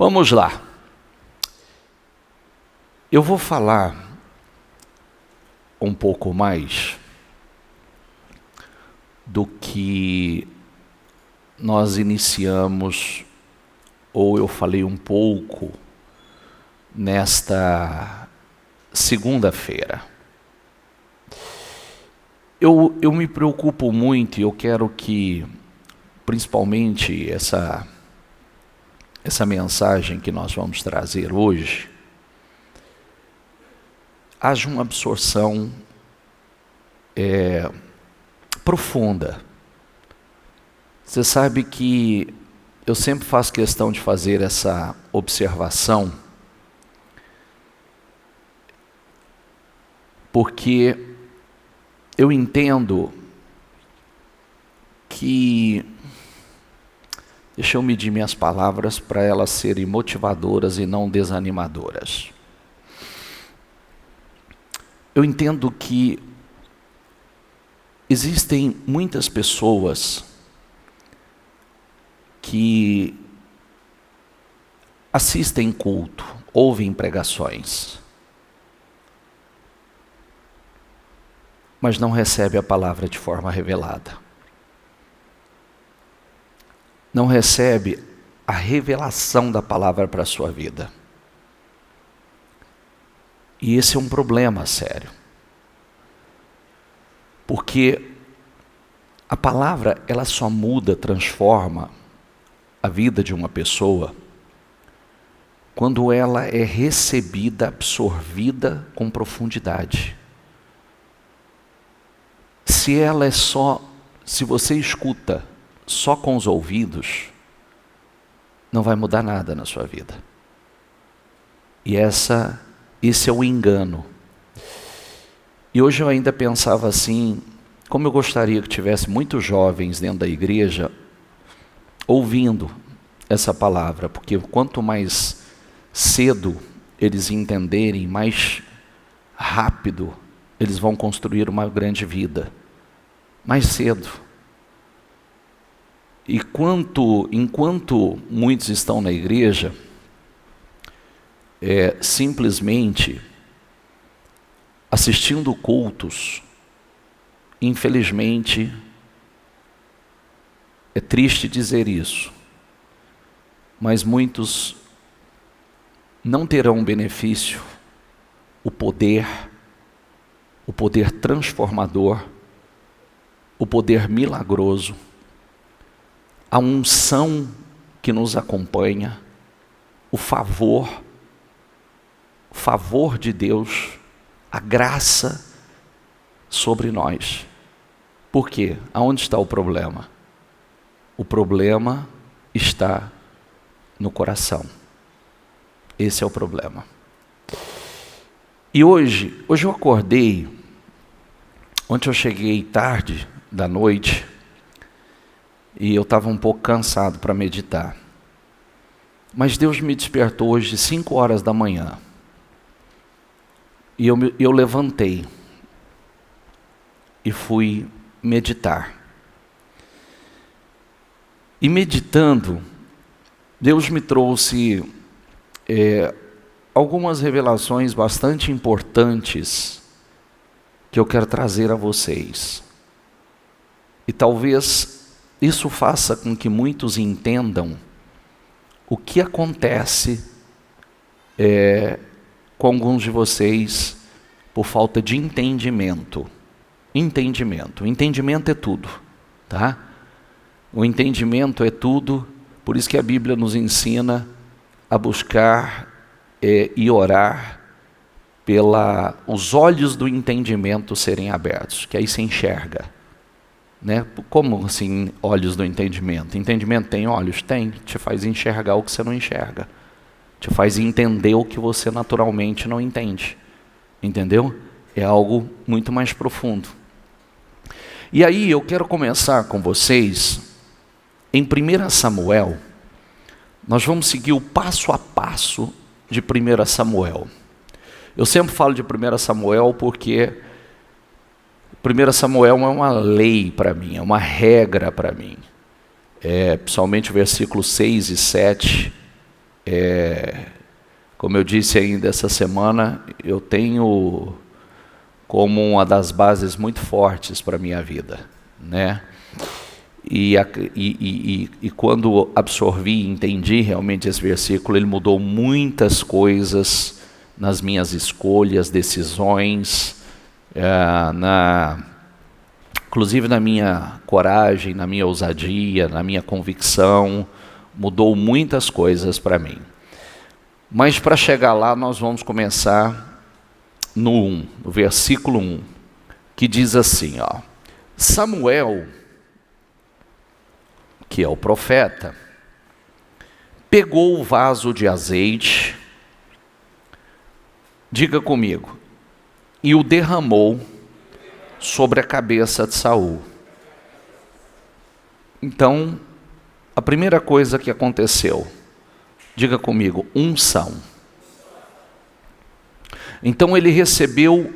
Vamos lá. Eu vou falar um pouco mais do que nós iniciamos, ou eu falei um pouco nesta segunda-feira. Eu me preocupo muito e eu quero que, principalmente, essa mensagem que nós vamos trazer hoje, haja uma absorção profunda. Você sabe que eu sempre faço questão de fazer essa observação, porque eu entendo que, deixa eu medir minhas palavras para elas serem motivadoras e não desanimadoras. Eu entendo que existem muitas pessoas que assistem culto, ouvem pregações, mas não recebem a palavra de forma revelada. Não recebe a revelação da palavra para a sua vida. E esse é um problema sério. Porque a palavra, ela só muda, transforma a vida de uma pessoa quando ela é recebida, absorvida com profundidade. Se você escuta só com os ouvidos, não vai mudar nada na sua vida. E esse é o engano. E hoje eu ainda pensava assim, como eu gostaria que tivesse muitos jovens dentro da igreja ouvindo essa palavra, porque quanto mais cedo eles entenderem, mais rápido eles vão construir uma grande vida. Mais cedo. E enquanto muitos estão na igreja, simplesmente assistindo cultos, infelizmente, é triste dizer isso, mas muitos não terão o benefício, o poder transformador, o poder milagroso, a unção que nos acompanha, o favor de Deus, a graça sobre nós. Por quê? Aonde está o problema? O problema está no coração. Esse é o problema. E hoje eu acordei, ontem eu cheguei tarde da noite, e eu estava um pouco cansado para meditar. Mas Deus me despertou hoje 5 horas da manhã. E eu levantei e fui meditar. E meditando, Deus me trouxe algumas revelações bastante importantes que eu quero trazer a vocês. E talvez isso faça com que muitos entendam o que acontece com alguns de vocês por falta de entendimento. Entendimento é tudo, tá? O entendimento é tudo, por isso que a Bíblia nos ensina a buscar e orar os olhos do entendimento serem abertos, que aí se enxerga. Né? Como assim, olhos do entendimento? Entendimento tem olhos? Tem. Te faz enxergar o que você não enxerga. Te faz entender o que você naturalmente não entende. Entendeu? É algo muito mais profundo. E aí eu quero começar com vocês, em 1 Samuel, nós vamos seguir o passo a passo de 1 Samuel. Eu sempre falo de 1 Samuel porque 1 Samuel é uma lei para mim, é uma regra para mim. Principalmente o versículo 6 e 7, Como eu disse ainda essa semana, eu tenho como uma das bases muito fortes para a minha vida, né? E quando absorvi e entendi realmente esse versículo, ele mudou muitas coisas nas minhas escolhas, decisões, inclusive na minha coragem, na minha ousadia, na minha convicção, mudou muitas coisas para mim. Mas para chegar lá, nós vamos começar no versículo 1, que diz assim, Samuel, que é o profeta, pegou o vaso de azeite, diga comigo, e o derramou sobre a cabeça de Saul. Então, a primeira coisa que aconteceu, diga comigo, unção. Então ele recebeu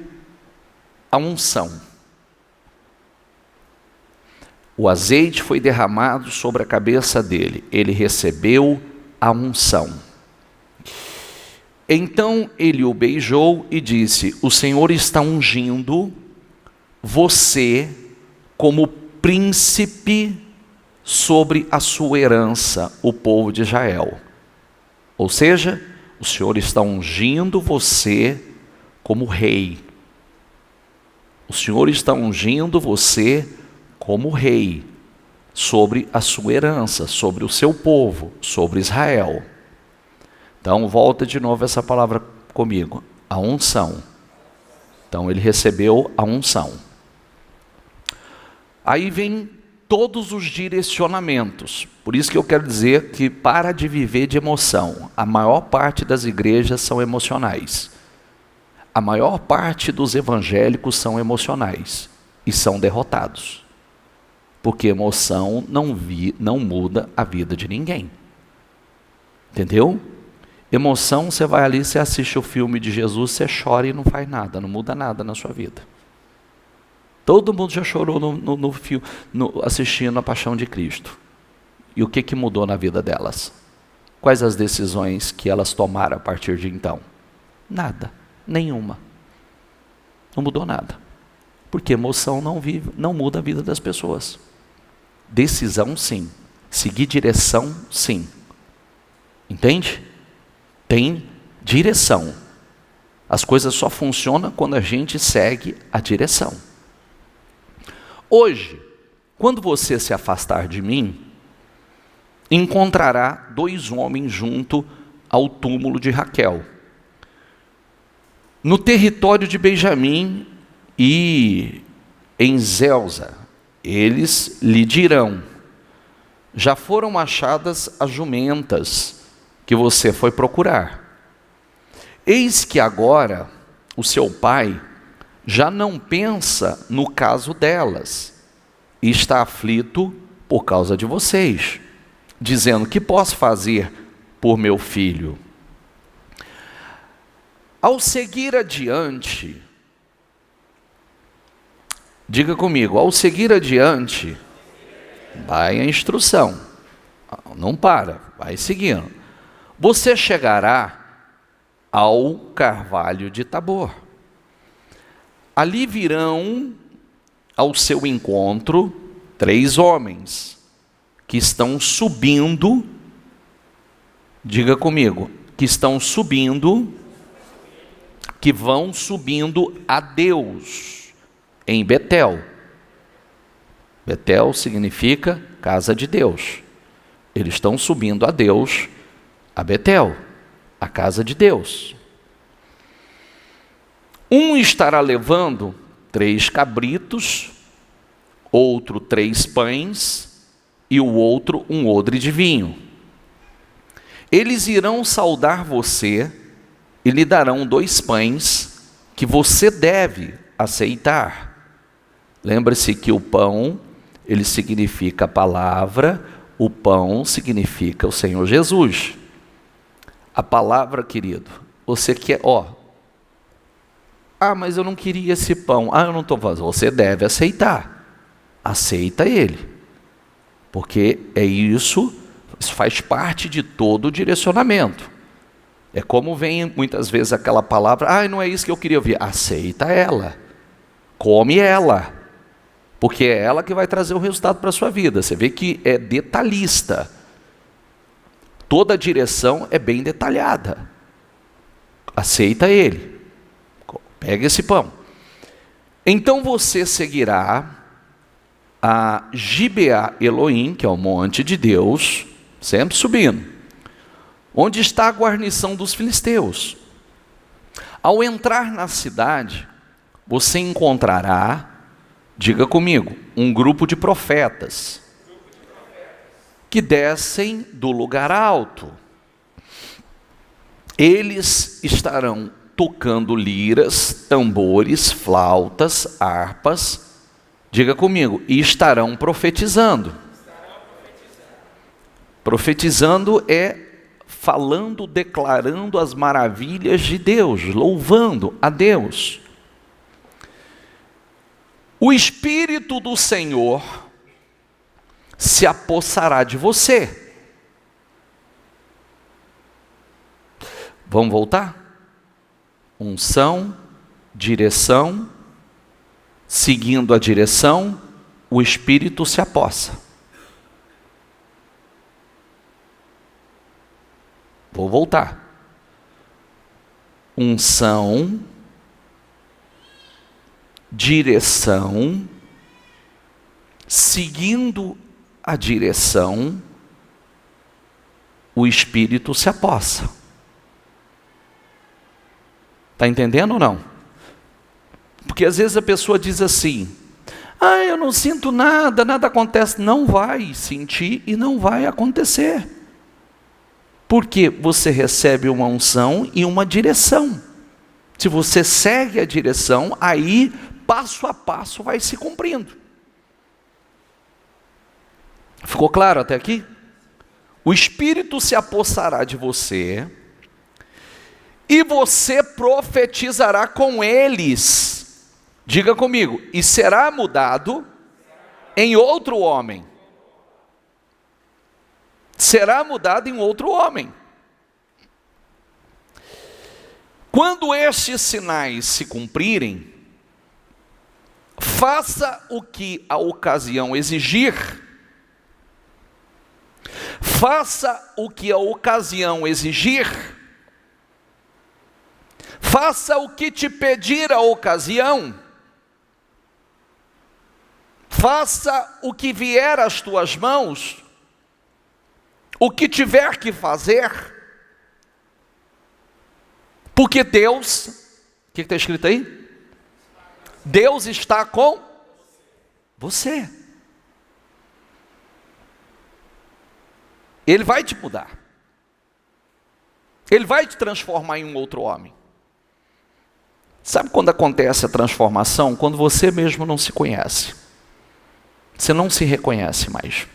a unção. O azeite foi derramado sobre a cabeça dele. Ele recebeu a unção. Então ele o beijou e disse: o Senhor está ungindo você como príncipe sobre a sua herança, o povo de Israel. Ou seja, o Senhor está ungindo você como rei. O Senhor está ungindo você como rei sobre a sua herança, sobre o seu povo, sobre Israel. Então, volta de novo essa palavra comigo, a unção. Então, ele recebeu a unção. Aí vem todos os direcionamentos. Por isso que eu quero dizer que para de viver de emoção. A maior parte das igrejas são emocionais. A maior parte dos evangélicos são emocionais e são derrotados. Porque emoção não muda a vida de ninguém. Entendeu? Emoção, você vai ali, você assiste o filme de Jesus, você chora e não faz nada, não muda nada na sua vida. Todo mundo já chorou no filme, assistindo a Paixão de Cristo. E o que mudou na vida delas? Quais as decisões que elas tomaram a partir de então? Nada, nenhuma. Não mudou nada. Porque emoção não muda a vida das pessoas. Decisão, sim. Seguir direção, sim. Entende? Tem direção. As coisas só funcionam quando a gente segue a direção. Hoje, quando você se afastar de mim, encontrará 2 homens junto ao túmulo de Raquel, no território de Benjamim e em Zelza. Eles lhe dirão: já foram achadas as jumentas que você foi procurar. Eis que agora o seu pai já não pensa no caso delas, e está aflito por causa de vocês, dizendo: que posso fazer por meu filho? Ao seguir adiante, diga comigo, ao seguir adiante, vai a instrução, não para, vai seguindo. Você chegará ao carvalho de Tabor. Ali virão ao seu encontro 3 homens que estão subindo, diga comigo, que vão subindo a Deus em Betel. Betel significa casa de Deus. Eles estão subindo a Deus, a Betel, a casa de Deus. Um estará levando 3 cabritos, outro 3 pães e o outro um odre de vinho. Eles irão saudar você e lhe darão 2 pães que você deve aceitar. Lembre-se que o pão, ele significa a palavra, o pão significa o Senhor Jesus. A palavra, querido, você quer, mas eu não queria esse pão. Eu não estou fazendo. Você deve aceitar. Aceita ele. Porque é isso, Isso faz parte de todo o direcionamento. É como vem muitas vezes aquela palavra, não é isso que eu queria ouvir. Aceita ela, come ela, porque é ela que vai trazer o resultado para a sua vida. Você vê que é detalhista. Toda a direção é bem detalhada. Aceita ele. Pega esse pão. Então você seguirá a Gibeá Elohim, que é o monte de Deus, sempre subindo, onde está a guarnição dos filisteus. Ao entrar na cidade, você encontrará, diga comigo, um grupo de profetas que descem do lugar alto. Eles estarão tocando liras, tambores, flautas, harpas, diga comigo, e estarão profetizando. Profetizando é falando, declarando as maravilhas de Deus, louvando a Deus. O Espírito do Senhor se apossará de você. Vamos voltar? Unção, direção, seguindo a direção, o Espírito se apossa. Vou voltar. Unção, direção, seguindo a direção, o Espírito se apossa. Está entendendo ou não? Porque às vezes a pessoa diz assim, eu não sinto nada, nada acontece. Não vai sentir e não vai acontecer. Porque você recebe uma unção e uma direção. Se você segue a direção, aí passo a passo vai se cumprindo. Ficou claro até aqui? O Espírito se apossará de você e você profetizará com eles. Diga comigo, e será mudado em outro homem. Será mudado em outro homem. Quando estes sinais se cumprirem, faça o que a ocasião exigir. Faça o que a ocasião exigir. Faça o que te pedir a ocasião. Faça o que vier às tuas mãos. O que tiver que fazer, porque Deus, o que está escrito aí? Deus está com você. Ele vai te mudar. Ele vai te transformar em um outro homem. Sabe quando acontece a transformação? Quando você mesmo não se conhece. Você não se reconhece mais.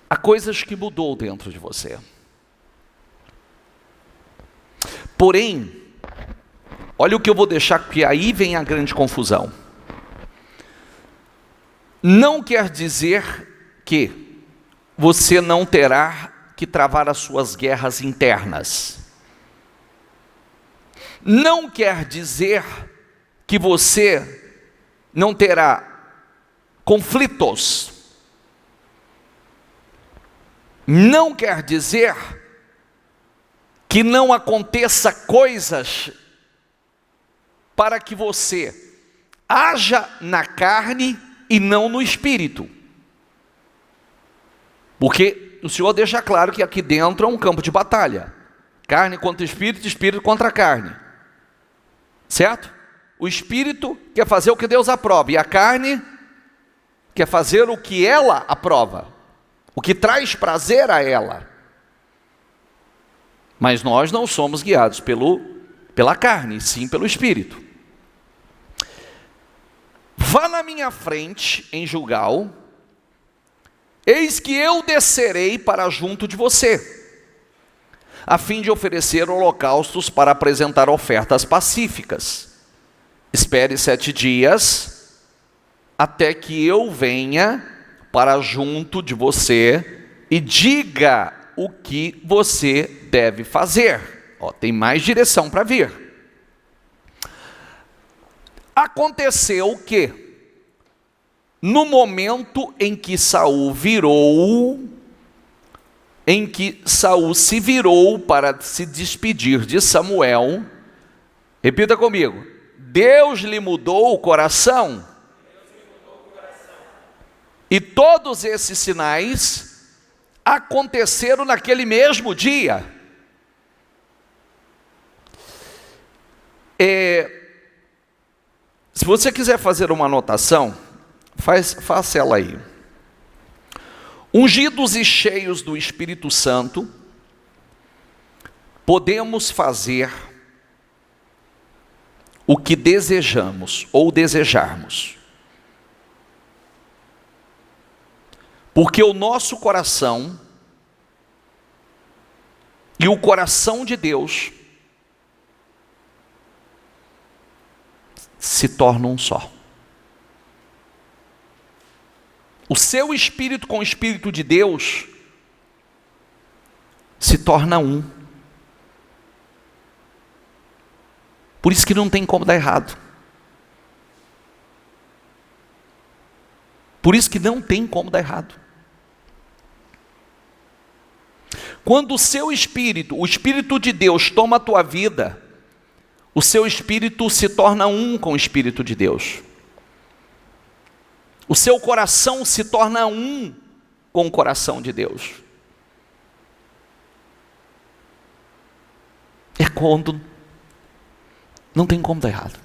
Há coisas que mudou dentro de você. Porém, olha o que eu vou deixar, porque aí vem a grande confusão. Não quer dizer que você não terá que travar as suas guerras internas. Não quer dizer que você não terá conflitos. Não quer dizer que não aconteça coisas para que você haja na carne e não no espírito. Porque o Senhor deixa claro que aqui dentro é um campo de batalha. Carne contra espírito, espírito contra carne. Certo? O espírito quer fazer o que Deus aprova e a carne quer fazer o que ela aprova. O que traz prazer a ela. Mas nós não somos guiados pela carne, sim pelo Espírito. Vá na minha frente em Gilgal, eis que eu descerei para junto de você, a fim de oferecer holocaustos para apresentar ofertas pacíficas. Espere 7 dias, até que eu venha para junto de você e diga o que você deve fazer. Ó, tem mais direção para vir. Aconteceu que, no momento em que Saul se virou para se despedir de Samuel, repita comigo, Deus lhe mudou o coração. E todos esses sinais aconteceram naquele mesmo dia. Se você quiser fazer uma anotação, faça ela aí. Ungidos e cheios do Espírito Santo, podemos fazer o que desejamos ou desejarmos. Porque o nosso coração e o coração de Deus se tornam um só. O seu espírito com o espírito de Deus se torna um. Por isso que não tem como dar errado. Por isso que não tem como dar errado. Quando o seu espírito, o espírito de Deus toma a tua vida, o seu espírito se torna um com o espírito de Deus. O seu coração se torna um com o coração de Deus. É quando não tem como dar errado.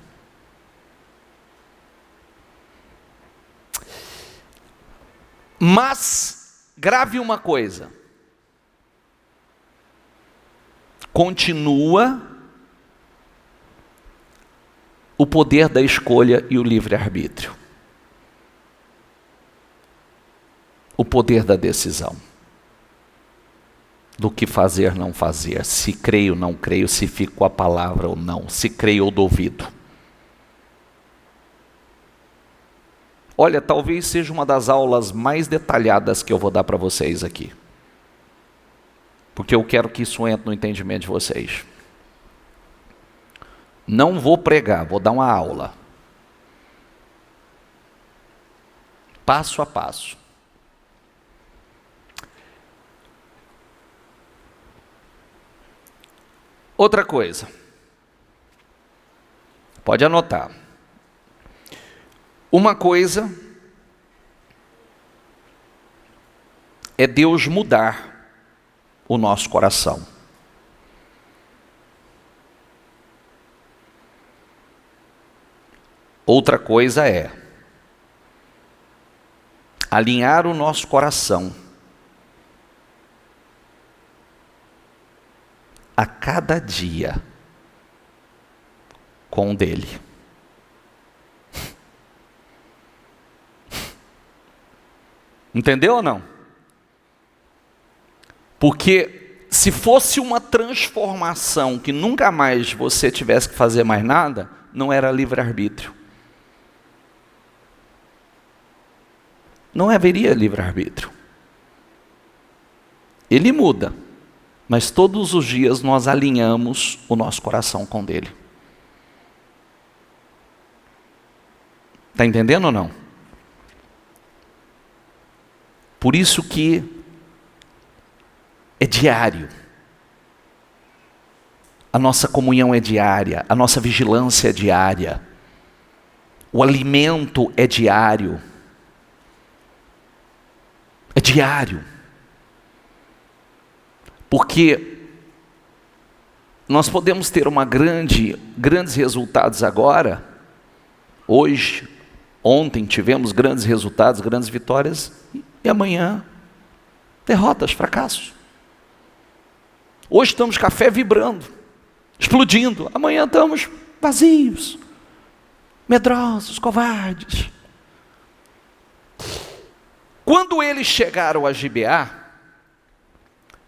Mas, grave uma coisa. Continua o poder da escolha e o livre-arbítrio. O poder da decisão. Do que fazer, não fazer. Se creio, não creio. Se fico com a palavra ou não. Se creio ou duvido. Olha, talvez seja uma das aulas mais detalhadas que eu vou dar para vocês aqui. Porque eu quero que isso entre no entendimento de vocês. Não vou pregar, vou dar uma aula. Passo a passo. Outra coisa. Pode anotar. Uma coisa é Deus mudar o nosso coração. Outra coisa é alinhar o nosso coração a cada dia com o dele. Entendeu ou não? Porque se fosse uma transformação que nunca mais você tivesse que fazer mais nada, não era livre-arbítrio. Não haveria livre-arbítrio. Ele muda, mas todos os dias nós alinhamos o nosso coração com dele. Está entendendo ou não? Por isso que é diário. A nossa comunhão é diária, a nossa vigilância é diária. O alimento é diário. É diário. Porque nós podemos ter grandes resultados agora, hoje, ontem tivemos grandes resultados, grandes vitórias, e amanhã, derrotas, fracassos. Hoje estamos café vibrando, explodindo, amanhã estamos vazios, medrosos, covardes. Quando eles chegaram a Gibeá,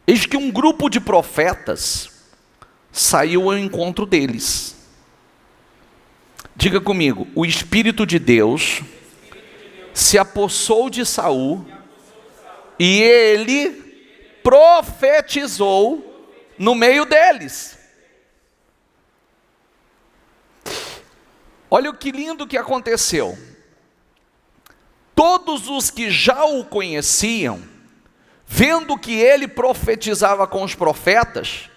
eis que um grupo de profetas saiu ao encontro deles. Diga comigo, o Espírito de Deus se apossou de Saul e ele profetizou no meio deles. Olha o que lindo que aconteceu. Todos os que já o conheciam, vendo que ele profetizava com os profetas,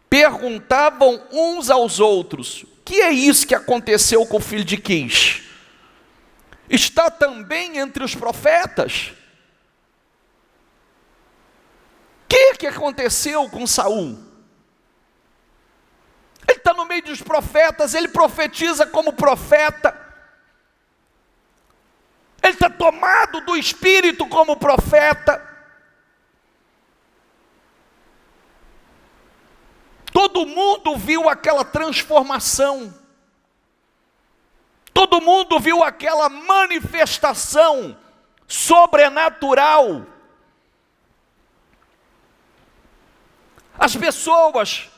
perguntavam uns aos outros: o que é isso que aconteceu com o filho de Quis? Está também entre os profetas? O que aconteceu com Saul? Ele está no meio dos profetas, ele profetiza como profeta, ele está tomado do Espírito como profeta. Todo mundo viu aquela transformação, todo mundo viu aquela manifestação sobrenatural. As pessoas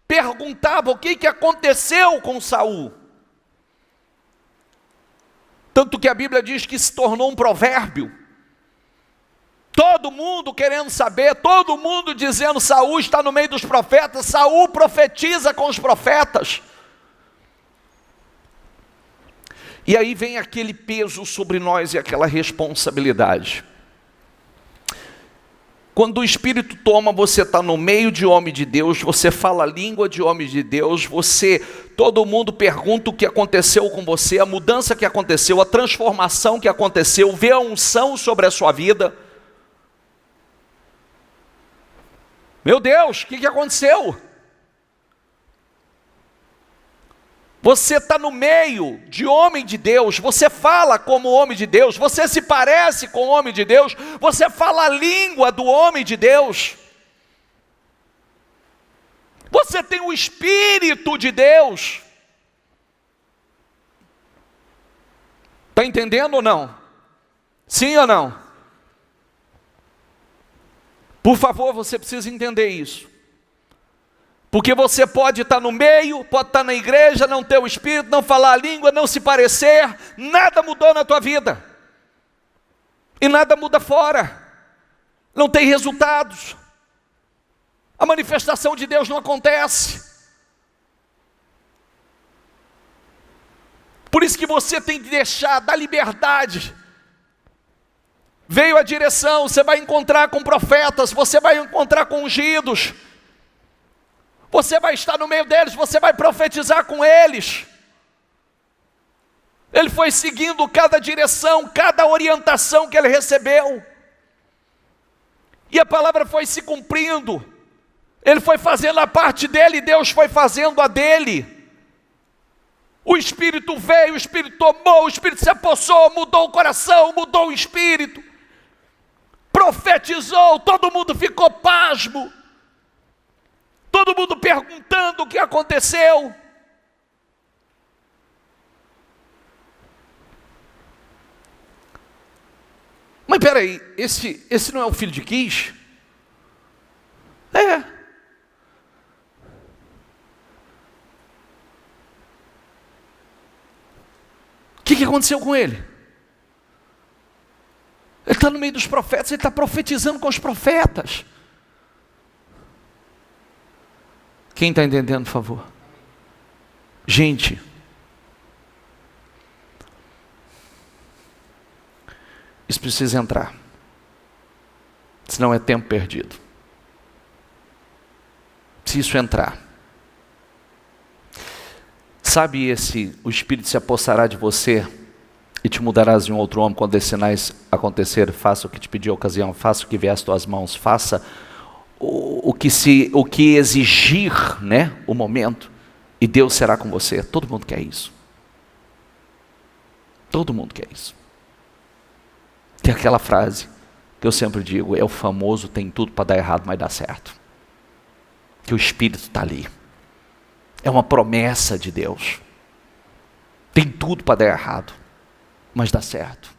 perguntavam o que aconteceu com Saul. Tanto que a Bíblia diz que se tornou um provérbio. Todo mundo querendo saber, todo mundo dizendo: Saul está no meio dos profetas, Saul profetiza com os profetas. E aí vem aquele peso sobre nós e aquela responsabilidade. Quando o Espírito toma, você está no meio de homem de Deus, você fala a língua de homem de Deus, todo mundo pergunta o que aconteceu com você, a mudança que aconteceu, a transformação que aconteceu, vê a unção sobre a sua vida. Meu Deus, o que aconteceu? Você está no meio de homem de Deus, você fala como homem de Deus, você se parece com o homem de Deus, você fala a língua do homem de Deus, você tem o Espírito de Deus. Está entendendo ou não? Sim ou não? Por favor, você precisa entender isso. Porque você pode estar no meio, pode estar na igreja, não ter o Espírito, não falar a língua, não se parecer, nada mudou na tua vida. E nada muda fora. Não tem resultados. A manifestação de Deus não acontece. Por isso que você tem que deixar, dar liberdade. Veio a direção, você vai encontrar com profetas, você vai encontrar com ungidos. Você vai estar no meio deles, você vai profetizar com eles. Ele foi seguindo cada direção, cada orientação que ele recebeu. E a palavra foi se cumprindo. Ele foi fazendo a parte dele e Deus foi fazendo a dele. O Espírito veio, o Espírito tomou, o Espírito se apossou, mudou o coração, mudou o espírito. Profetizou, todo mundo ficou pasmo. Todo mundo perguntando o que aconteceu. Mas peraí, esse não é o filho de Quis? É. O que aconteceu com ele? Ele está no meio dos profetas, ele está profetizando com os profetas. Quem está entendendo, por favor? Gente, isso precisa entrar, senão é tempo perdido. Se isso entrar, sabe o Espírito se apossará de você e te mudarás de um outro homem quando esses sinais acontecerem. Faça o que te pediu a ocasião, faça o que vier às tuas mãos, faça o que exigir, né, o momento, e Deus será com você. Todo mundo quer isso. Todo mundo quer isso. Tem aquela frase que eu sempre digo, é o famoso: tem tudo para dar errado, mas dá certo. Que o Espírito está ali. É uma promessa de Deus. Tem tudo para dar errado, mas dá certo.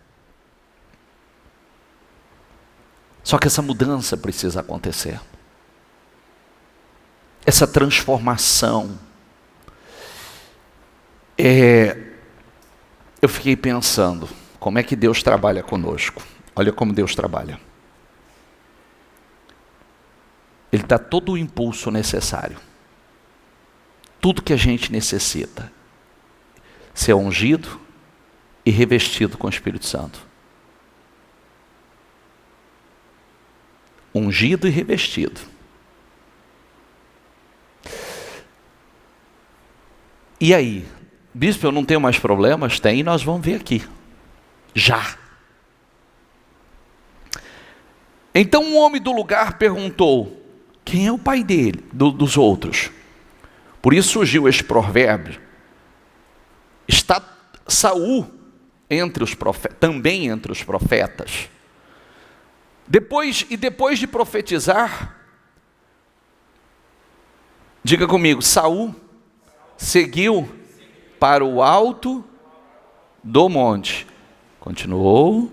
Só que essa mudança precisa acontecer. Essa transformação. Eu fiquei pensando, como é que Deus trabalha conosco. Olha como Deus trabalha. Ele dá todo o impulso necessário. Tudo que a gente necessita. Ser ungido e revestido com o Espírito Santo. Ungido e revestido. E aí? Bispo, eu não tenho mais problemas? Tem, e nós vamos ver aqui. Já. Então um homem do lugar perguntou, quem é o pai dele, dos outros? Por isso surgiu este provérbio. Está Saul entre os profetas, também entre os profetas. Depois de profetizar, diga comigo, Saul seguiu para o alto do monte. Continuou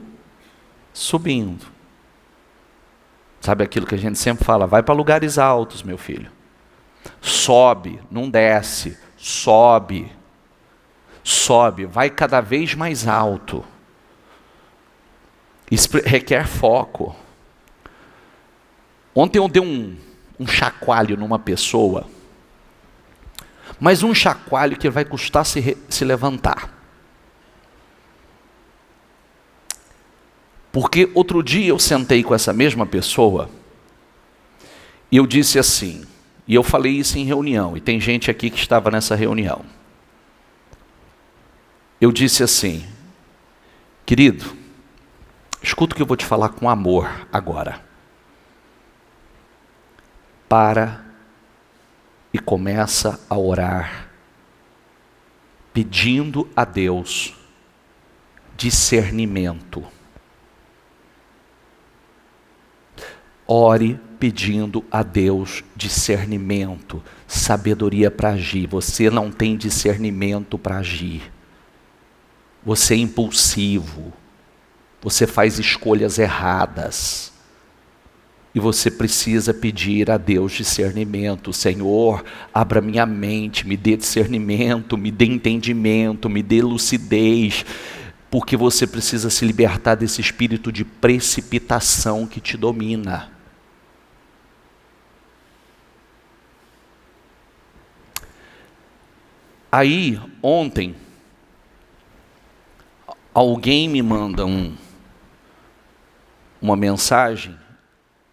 subindo. Sabe aquilo que a gente sempre fala, vai para lugares altos, meu filho. Sobe, não desce, sobe. Sobe, vai cada vez mais alto. Isso requer foco. Ontem eu dei um chacoalho numa pessoa, mas um chacoalho que vai custar se levantar. Porque outro dia eu sentei com essa mesma pessoa e eu disse assim, e eu falei isso em reunião, e tem gente aqui que estava nessa reunião. Eu disse assim, querido, escuta o que eu vou te falar com amor agora. Para e começa a orar, pedindo a Deus discernimento. Ore pedindo a Deus discernimento, sabedoria para agir. Você não tem discernimento para agir. Você é impulsivo. Você faz escolhas erradas. E você precisa pedir a Deus discernimento. Senhor, abra minha mente, me dê discernimento, me dê entendimento, me dê lucidez. Porque você precisa se libertar desse espírito de precipitação que te domina. Aí, ontem, alguém me manda uma mensagem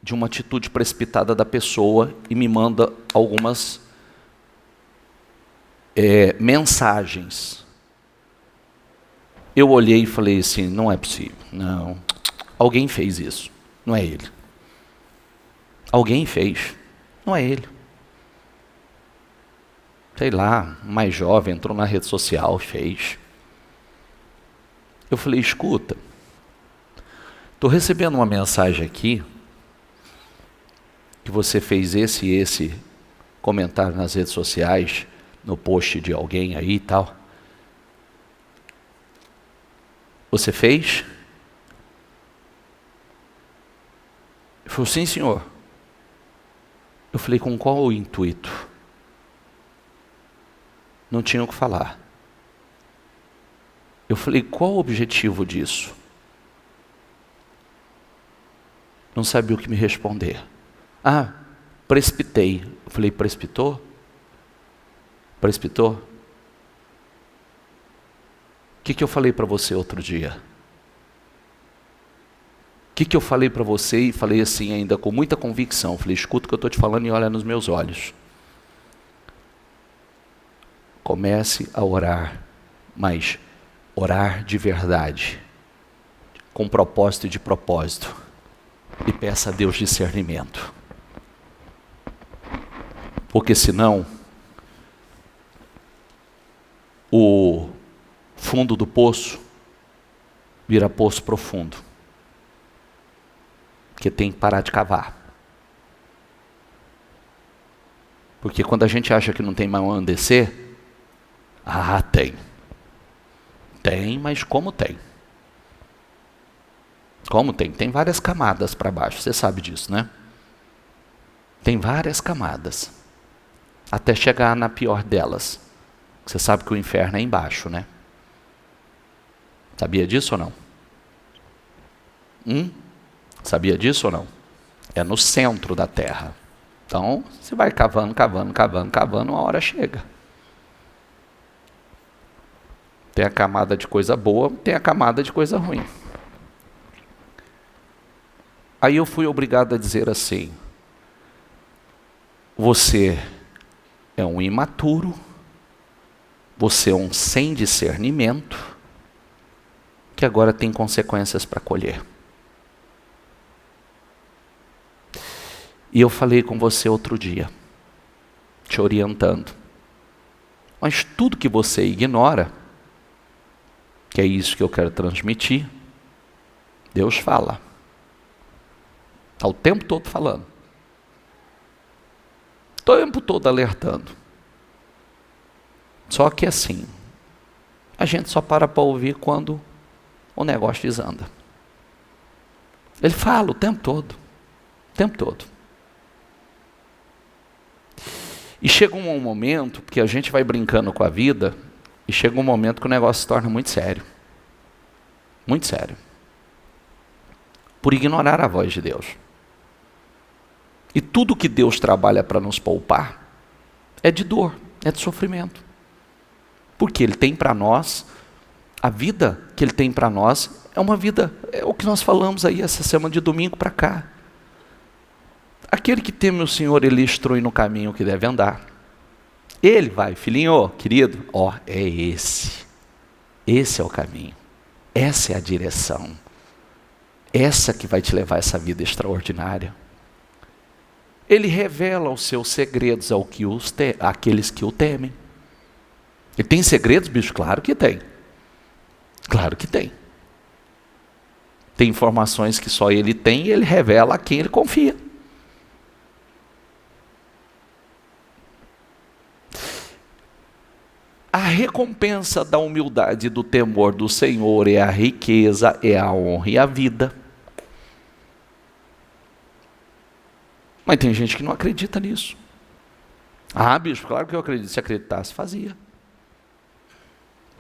de uma atitude precipitada da pessoa e me manda algumas mensagens. Eu olhei e falei assim, não é possível, não. Alguém fez isso, não é ele. Alguém fez, não é ele. Sei lá, mais jovem, entrou na rede social, fez. Eu falei, escuta, estou recebendo uma mensagem aqui, que você fez esse e esse comentário nas redes sociais, no post de alguém aí e tal. Você fez? Ele falou, sim senhor. Eu falei, com qual o intuito? Não tinha o que falar. Eu falei, qual o objetivo disso? Não sabia o que me responder. Ah, precipitei. Eu falei, precipitou? Precipitou? O que eu falei para você outro dia? O que eu falei para você e falei assim ainda com muita convicção? Falei, escuta o que eu estou te falando e olha nos meus olhos. Comece a orar, mas orar de verdade, com propósito e de propósito, e peça a Deus discernimento. Porque senão, o fundo do poço vira poço profundo, que tem que parar de cavar. Porque quando a gente acha que não tem mais onde descer, tem. Tem, mas como tem? Como tem? Tem várias camadas para baixo, você sabe disso, né? Tem várias camadas, até chegar na pior delas. Você sabe que o inferno é embaixo, né? Sabia disso ou não? Sabia disso ou não? É no centro da terra. Então, você vai cavando, cavando, cavando, cavando, uma hora chega. Tem a camada de coisa boa, tem a camada de coisa ruim. Aí eu fui obrigado a dizer assim: você é um imaturo, você é um sem discernimento, que agora tem consequências para colher. E eu falei com você outro dia, te orientando. Mas tudo que você ignora, que é isso que eu quero transmitir, Deus fala. Está o tempo todo falando. O tempo todo alertando. Só que assim, a gente só para ouvir quando o negócio desanda. Ele fala o tempo todo. O tempo todo. E chega um momento, porque a gente vai brincando com a vida, e chega um momento que o negócio se torna muito sério. Muito sério. Por ignorar a voz de Deus. E tudo que Deus trabalha para nos poupar é de dor, é de sofrimento. Porque Ele tem para nós, a vida que Ele tem para nós é uma vida, é o que nós falamos aí essa semana de domingo para cá. Aquele que teme o Senhor, Ele instrui no caminho que deve andar. Ele vai, filhinho, querido, é esse. Esse é o caminho. Essa é a direção. Essa que vai te levar a essa vida extraordinária. Ele revela os seus segredos àqueles que o temem. Ele tem segredos, bicho? Claro que tem. Claro que tem. Tem informações que só ele tem e ele revela a quem ele confia. A recompensa da humildade e do temor do Senhor é a riqueza, é a honra e a vida. Mas tem gente que não acredita nisso. Ah, bicho, claro que eu acredito. Se acreditasse, fazia.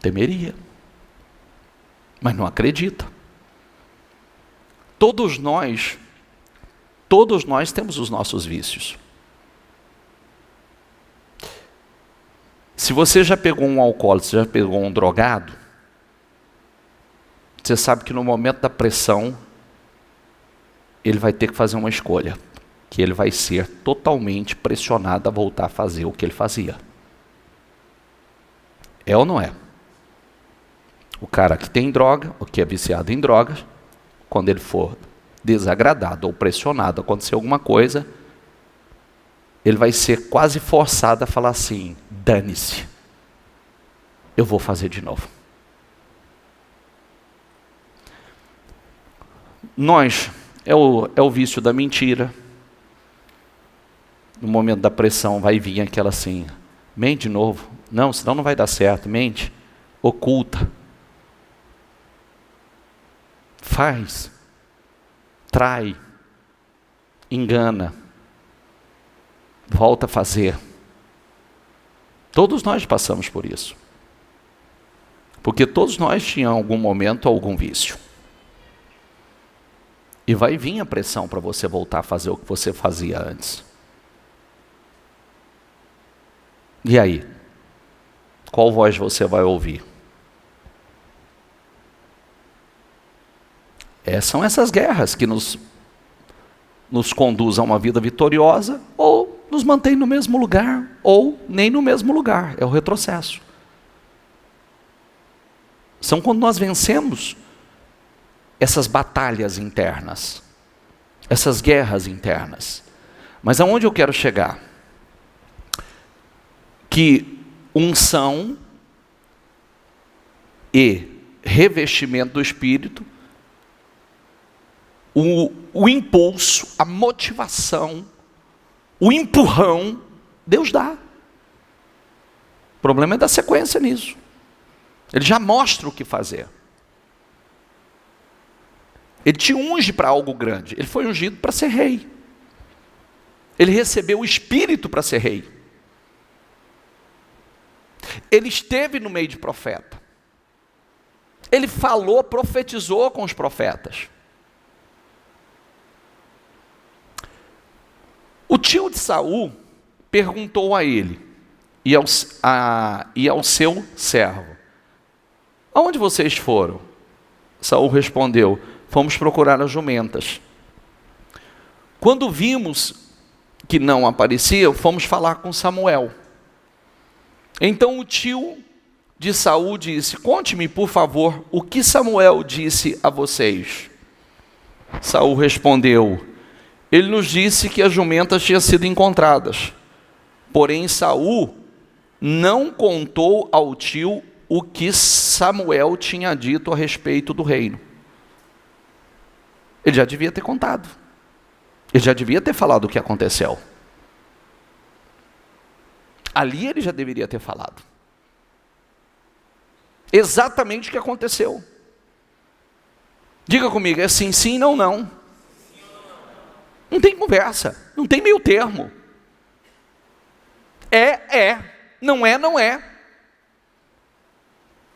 Temeria. Mas não acredita. Todos nós temos os nossos vícios. Se você já pegou um alcoólatra, você já pegou um drogado, você sabe que no momento da pressão, ele vai ter que fazer uma escolha. Que ele vai ser totalmente pressionado a voltar a fazer o que ele fazia. É ou não é? O cara que tem droga, ou que é viciado em drogas, quando ele for desagradado ou pressionado, acontecer alguma coisa, ele vai ser quase forçado a falar assim: dane-se, eu vou fazer de novo. É o vício da mentira. No momento da pressão vai vir aquela assim: mente de novo. Não, senão não vai dar certo. Mente, oculta. Faz. Trai. Engana. Volta a fazer. Todos nós passamos por isso. Porque todos nós tínhamos em algum momento algum vício. E vai vir a pressão para você voltar a fazer o que você fazia antes. E aí? Qual voz você vai ouvir? São essas guerras que nos conduzem a uma vida vitoriosa, ou nos mantém no mesmo lugar, ou nem no mesmo lugar. É o retrocesso. São quando nós vencemos essas batalhas internas, essas guerras internas. Mas aonde eu quero chegar? Que unção e revestimento do Espírito, o impulso, a motivação, o empurrão, Deus dá. O problema é dar sequência nisso. Ele já mostra o que fazer. Ele te unge para algo grande. Ele foi ungido para ser rei. Ele recebeu o Espírito para ser rei. Ele esteve no meio de profeta. Ele falou, profetizou com os profetas. Saul perguntou a ele e ao seu servo: aonde vocês foram? Saul respondeu: fomos procurar as jumentas. Quando vimos que não apareciam, fomos falar com Samuel. Então o tio de Saul disse: conte-me, por favor, o que Samuel disse a vocês. Saul respondeu: ele nos disse que as jumentas tinham sido encontradas. Porém Saul não contou ao tio o que Samuel tinha dito a respeito do reino. Ele já devia ter contado. Ele já devia ter falado o que aconteceu. Ali ele já deveria ter falado exatamente o que aconteceu. Diga comigo, é sim, sim, não, não. Não tem conversa, não tem meio termo. É, não é, não é.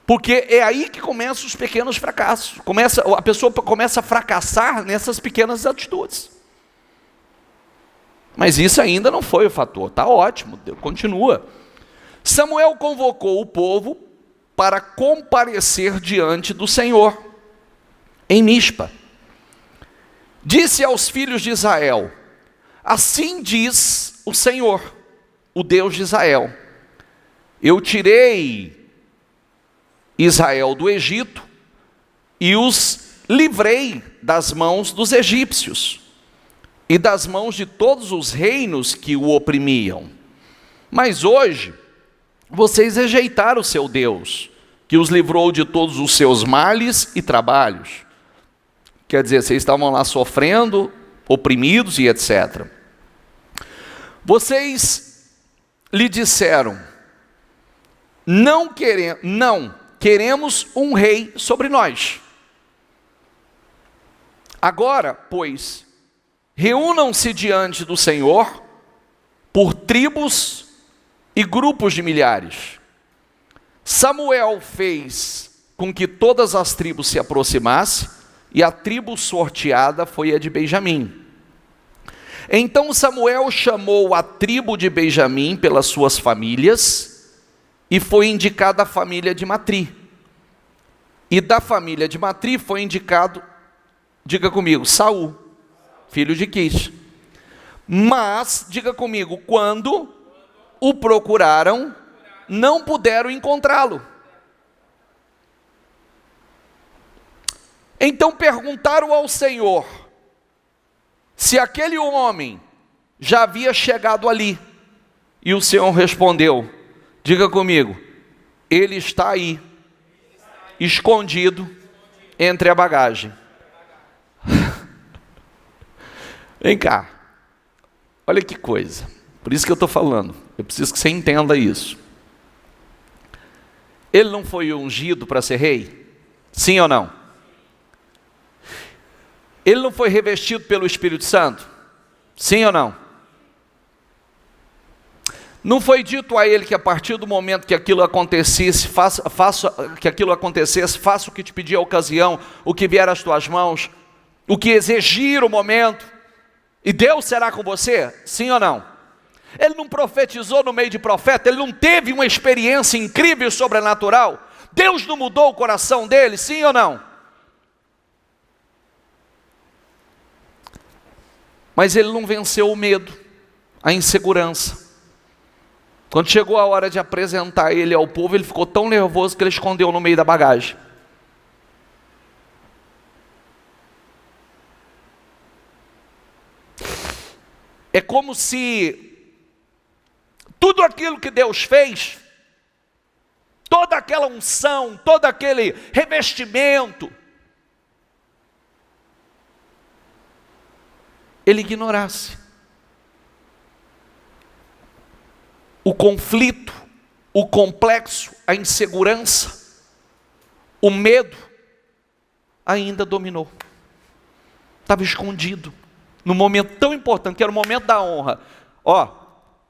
Porque é aí que começam os pequenos fracassos. A pessoa começa a fracassar nessas pequenas atitudes. Mas isso ainda não foi o fator. Está ótimo, Deus continua. Samuel convocou o povo para comparecer diante do Senhor em Mispa. Disse aos filhos de Israel: assim diz o Senhor, o Deus de Israel: eu tirei Israel do Egito e os livrei das mãos dos egípcios e das mãos de todos os reinos que o oprimiam. Mas hoje vocês rejeitaram o seu Deus, que os livrou de todos os seus males e trabalhos. Quer dizer, vocês estavam lá sofrendo, oprimidos e etc. Vocês lhe disseram: não queremos um rei sobre nós. Agora, pois, reúnam-se diante do Senhor por tribos e grupos de milhares. Samuel fez com que todas as tribos se aproximassem, e a tribo sorteada foi a de Benjamim. Então Samuel chamou a tribo de Benjamim pelas suas famílias, e foi indicada a família de Matri. E da família de Matri foi indicado, diga comigo, Saul, filho de Quis. Mas, diga comigo, quando o procuraram, não puderam encontrá-lo. Então perguntaram ao Senhor se aquele homem já havia chegado ali. E o Senhor respondeu, diga comigo, ele está aí, escondido entre a bagagem. Vem cá, olha que coisa, por isso que eu estou falando, eu preciso que você entenda isso. Ele não foi ungido para ser rei? Sim ou não? Ele não foi revestido pelo Espírito Santo? Sim ou não? Não foi dito a ele que a partir do momento que aquilo acontecesse, faça o que te pedir a ocasião, o que vier às tuas mãos, o que exigir o momento, e Deus será com você? Sim ou não? Ele não profetizou no meio de profeta, ele não teve uma experiência incrível e sobrenatural? Deus não mudou o coração dele? Sim ou não? Mas ele não venceu o medo, a insegurança. Quando chegou a hora de apresentar ele ao povo, ele ficou tão nervoso que ele escondeu no meio da bagagem. É como se tudo aquilo que Deus fez, toda aquela unção, todo aquele revestimento, ele ignorasse. O conflito, o complexo, a insegurança, o medo, ainda dominou. Estava escondido, num momento tão importante, que era o momento da honra.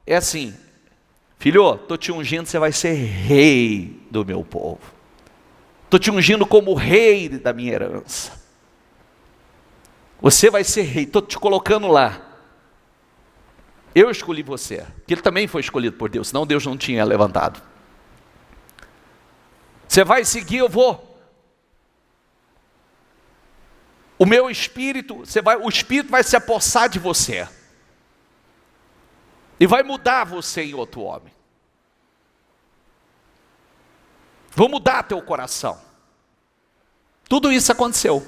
É assim, filho, estou te ungindo, você vai ser rei do meu povo. Estou te ungindo como rei da minha herança. Você vai ser rei, estou te colocando lá. Eu escolhi você, porque ele também foi escolhido por Deus, senão Deus não tinha levantado. Você vai seguir, eu vou. O meu espírito, o espírito vai se apossar de você. E vai mudar você em outro homem. Vou mudar teu coração. Tudo isso aconteceu.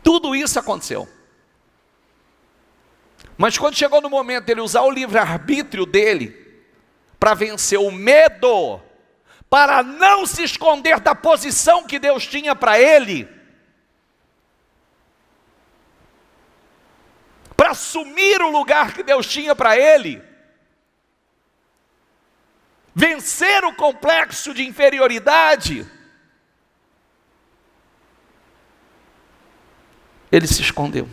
Tudo isso aconteceu. Mas quando chegou no momento dele usar o livre-arbítrio dele para vencer o medo, para não se esconder da posição que Deus tinha para ele, para assumir o lugar que Deus tinha para ele, vencer o complexo de inferioridade, ele se escondeu.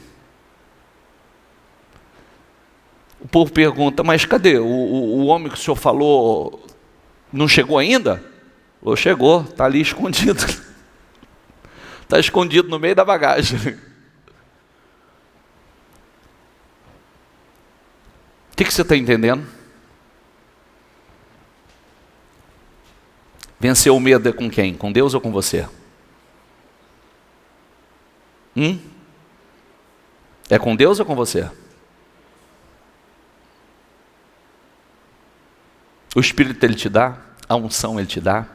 O povo pergunta, mas cadê? O homem que o senhor falou não chegou ainda? Ou chegou, está ali escondido. Está escondido no meio da bagagem. O que você está entendendo? Vencer o medo é com quem? Com Deus ou com você? É com Deus ou com você? O Espírito Ele te dá, a unção Ele te dá.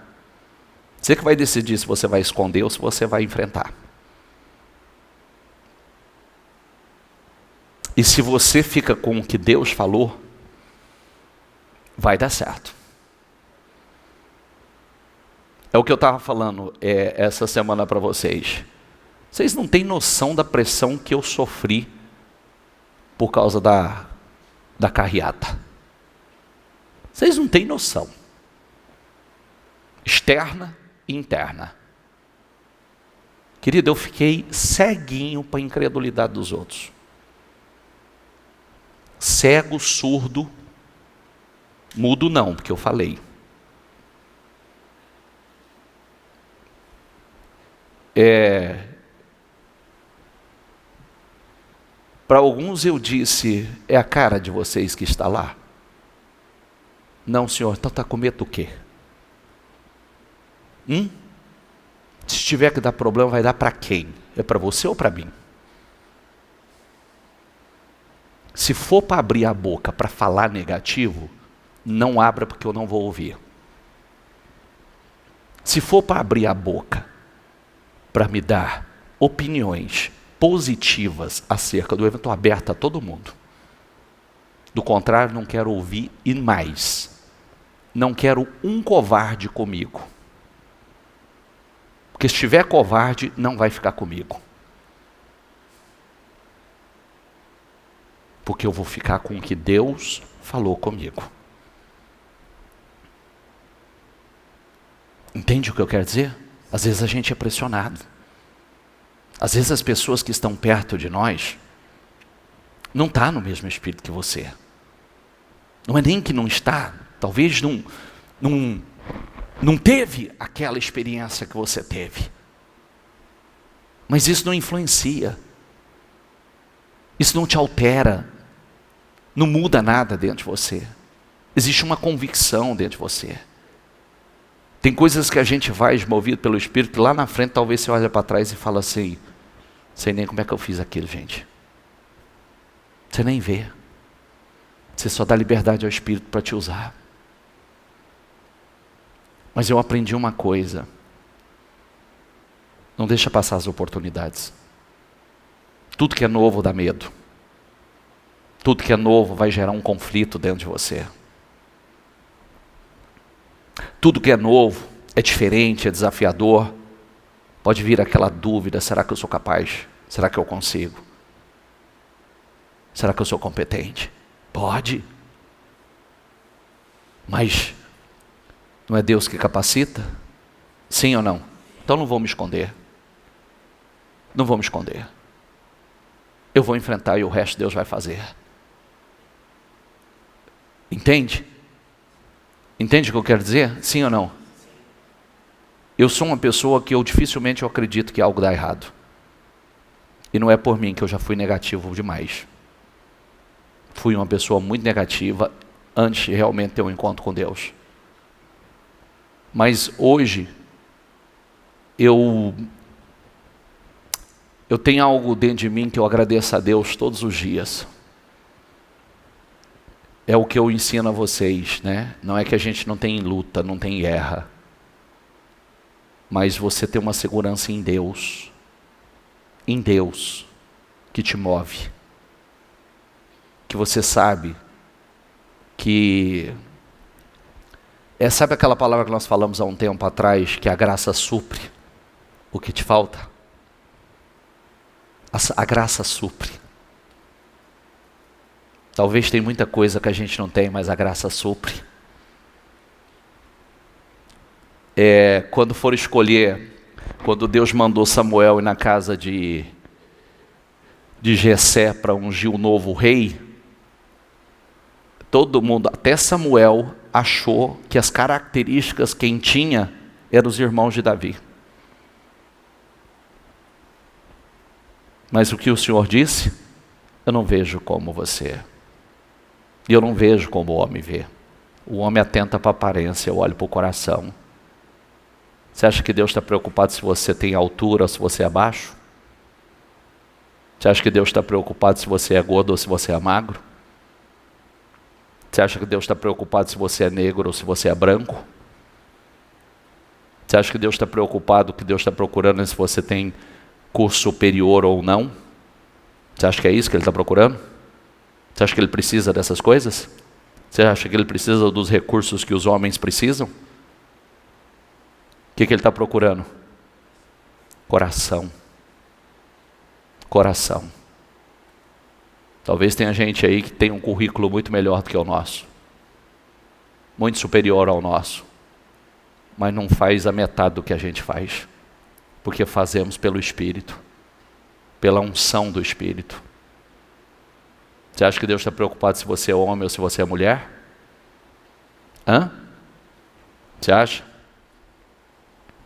Você que vai decidir se você vai esconder ou se você vai enfrentar. E se você fica com o que Deus falou, vai dar certo. É o que eu estava falando essa semana para vocês. Vocês não têm noção da pressão que eu sofri por causa da carreata. Vocês não têm noção. Externa e interna. Querido, eu fiquei ceguinho para a incredulidade dos outros. Cego, surdo, mudo não, porque eu falei. Para alguns eu disse, é a cara de vocês que está lá. Não, senhor, então está com medo do quê? Se tiver que dar problema, vai dar para quem? É para você ou para mim? Se for para abrir a boca para falar negativo, não abra porque eu não vou ouvir. Se for para abrir a boca para me dar opiniões positivas acerca do evento, estou aberto a todo mundo. Do contrário, não quero ouvir e mais. Não quero um covarde comigo. Porque se estiver covarde, não vai ficar comigo. Porque eu vou ficar com o que Deus falou comigo. Entende o que eu quero dizer? Às vezes a gente é pressionado. Às vezes as pessoas que estão perto de nós não estão no mesmo espírito que você. Não é nem que não está, talvez não teve aquela experiência que você teve. Mas isso não influencia. Isso não te altera. Não muda nada dentro de você. Existe uma convicção dentro de você. Tem coisas que a gente vai movido pelo Espírito, que lá na frente talvez você olha para trás e fala assim, sei nem como é que eu fiz aquilo, gente. Você nem vê. Você só dá liberdade ao Espírito para te usar. Mas eu aprendi uma coisa. Não deixa passar as oportunidades. Tudo que é novo dá medo. Tudo que é novo vai gerar um conflito dentro de você. Tudo que é novo, é diferente, é desafiador. Pode vir aquela dúvida, será que eu sou capaz? Será que eu consigo? Será que eu sou competente? Pode. Mas não é Deus que capacita? Sim ou não? Então não vou me esconder. Não vou me esconder. Eu vou enfrentar e o resto Deus vai fazer. Entende? Entende o que eu quero dizer? Sim ou não? Eu sou uma pessoa que dificilmente acredito que algo dá errado. E não é por mim, que eu já fui negativo demais. fui uma pessoa muito negativa antes de realmente ter um encontro com Deus. Mas hoje, eu tenho algo dentro de mim que eu agradeço a Deus todos os dias. É o que eu ensino a vocês, né? Não é que a gente não tem luta, não tem guerra. Mas você tem uma segurança em Deus. Em Deus, que te move. Que você sabe que... sabe aquela palavra que nós falamos há um tempo atrás, que a graça supre o que te falta? A graça supre. Talvez tem muita coisa que a gente não tem, mas a graça supre. Quando for escolher, quando Deus mandou Samuel ir na casa de Jessé para ungir o novo rei, todo mundo, até Samuel, achou que as características quem tinha eram os irmãos de Davi. Mas o que o Senhor disse? Eu não vejo como você é. E eu não vejo como o homem vê. O homem atenta para a aparência, eu olho para o coração. Você acha que Deus está preocupado se você tem altura ou se você é baixo? Você acha que Deus está preocupado se você é gordo ou se você é magro? Você acha que Deus está preocupado se você é negro ou se você é branco? Você acha que Deus está preocupado, que Deus está procurando se você tem curso superior ou não? Você acha que é isso que Ele está procurando? Você acha que Ele precisa dessas coisas? Você acha que Ele precisa dos recursos que os homens precisam? O que Ele está procurando? Coração. Coração. Talvez tenha gente aí que tem um currículo muito melhor do que o nosso. Muito superior ao nosso. Mas não faz a metade do que a gente faz. Porque fazemos pelo Espírito. Pela unção do Espírito. Você acha que Deus está preocupado se você é homem ou se você é mulher? Hã? Você acha?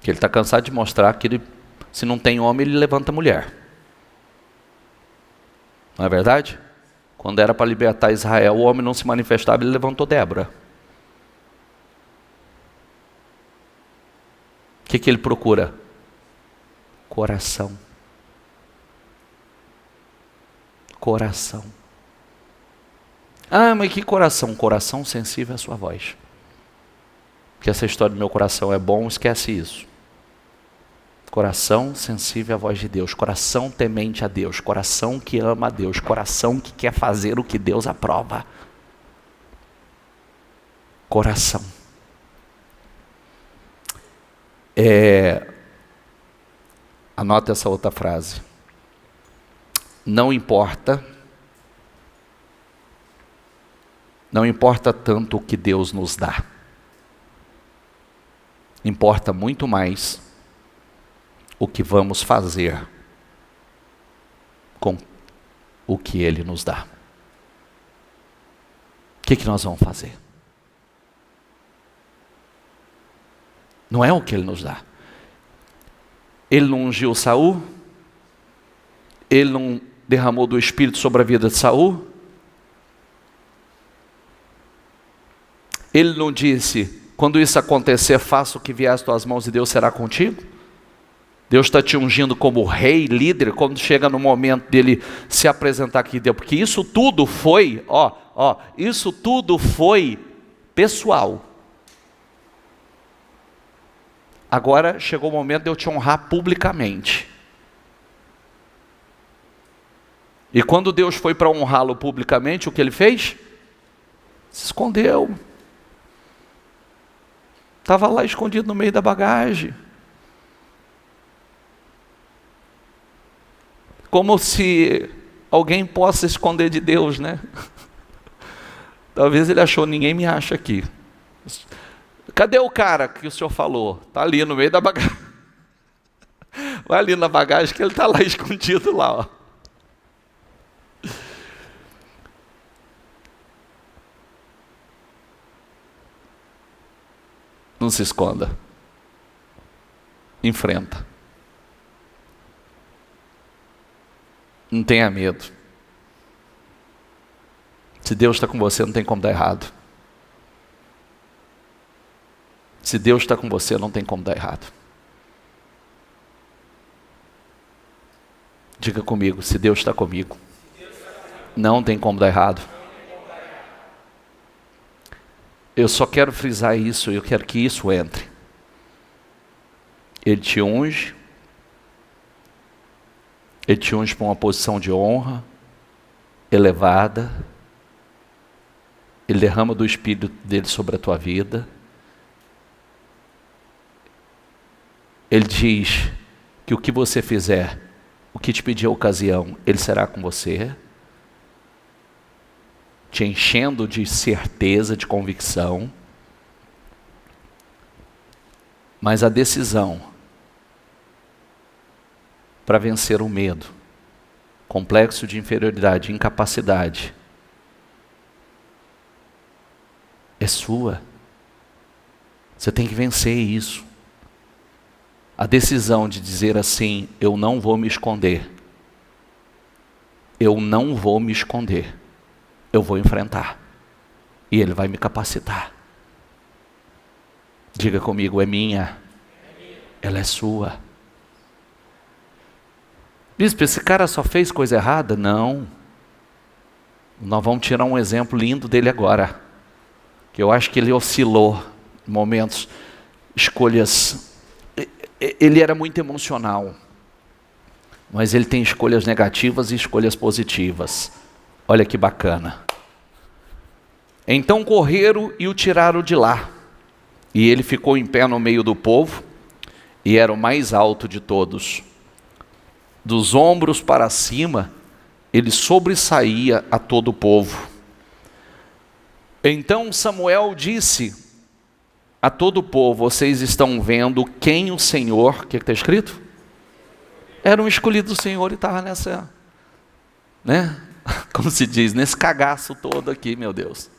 Que Ele está cansado de mostrar que se não tem homem, Ele levanta mulher. Não é verdade? Quando era para libertar Israel, o homem não se manifestava, Ele levantou Débora. O que Ele procura? Coração. Coração. Ah, mas que coração? Coração sensível à sua voz. Porque essa história do meu coração é bom, esquece isso. Coração sensível à voz de Deus, coração temente a Deus, coração que ama a Deus, coração que quer fazer o que Deus aprova. Coração. Anota essa outra frase. Não importa tanto o que Deus nos dá. Importa muito mais o que vamos fazer com o que Ele nos dá. O que nós vamos fazer? Não é o que Ele nos dá. Ele não ungiu Saul? Ele não derramou do Espírito sobre a vida de Saul? Ele não disse, quando isso acontecer, faça o que vier às tuas mãos e Deus será contigo? Deus está te ungindo como rei, líder, quando chega no momento dele se apresentar aqui, porque isso tudo foi, isso tudo foi pessoal. Agora chegou o momento de eu te honrar publicamente. E quando Deus foi para honrá-lo publicamente, o que Ele fez? Se escondeu. Estava lá escondido no meio da bagagem. Como se alguém possa esconder de Deus, né? Talvez Ele achou, ninguém me acha aqui. Cadê o cara que o senhor falou? Está ali no meio da bagagem. Vai ali na bagagem que ele está lá escondido lá, ó. Não se esconda. Enfrenta. Não tenha medo. Se Deus está com você, não tem como dar errado. Se Deus está com você, não tem como dar errado. Diga comigo, se Deus está comigo, não tem como dar errado. Eu só quero frisar isso, eu quero que isso entre. Ele te unge para uma posição de honra elevada. Ele derrama do Espírito dele sobre a tua vida. Ele diz que o que você fizer, o que te pedir a ocasião, Ele será com você, te enchendo de certeza, de convicção. Mas a decisão para vencer o medo, complexo de inferioridade, incapacidade, é sua. Você tem que vencer isso. A decisão de dizer assim, eu não vou me esconder. Eu não vou me esconder. Eu vou enfrentar. E Ele vai me capacitar. Diga comigo, é minha. Ela é sua. Bispo, esse cara só fez coisa errada? Não. Nós vamos tirar um exemplo lindo dele agora. Que eu acho que ele oscilou em momentos, escolhas. Ele era muito emocional. Mas ele tem escolhas negativas e escolhas positivas. Olha que bacana. Então correram e o tiraram de lá. E ele ficou em pé no meio do povo, e era o mais alto de todos. Dos ombros para cima, ele sobressaía a todo o povo. Então Samuel disse a todo o povo, vocês estão vendo quem o Senhor, o que está escrito? Era um escolhido do Senhor e estava nessa, né? Como se diz, nesse cagaço todo aqui, meu Deus.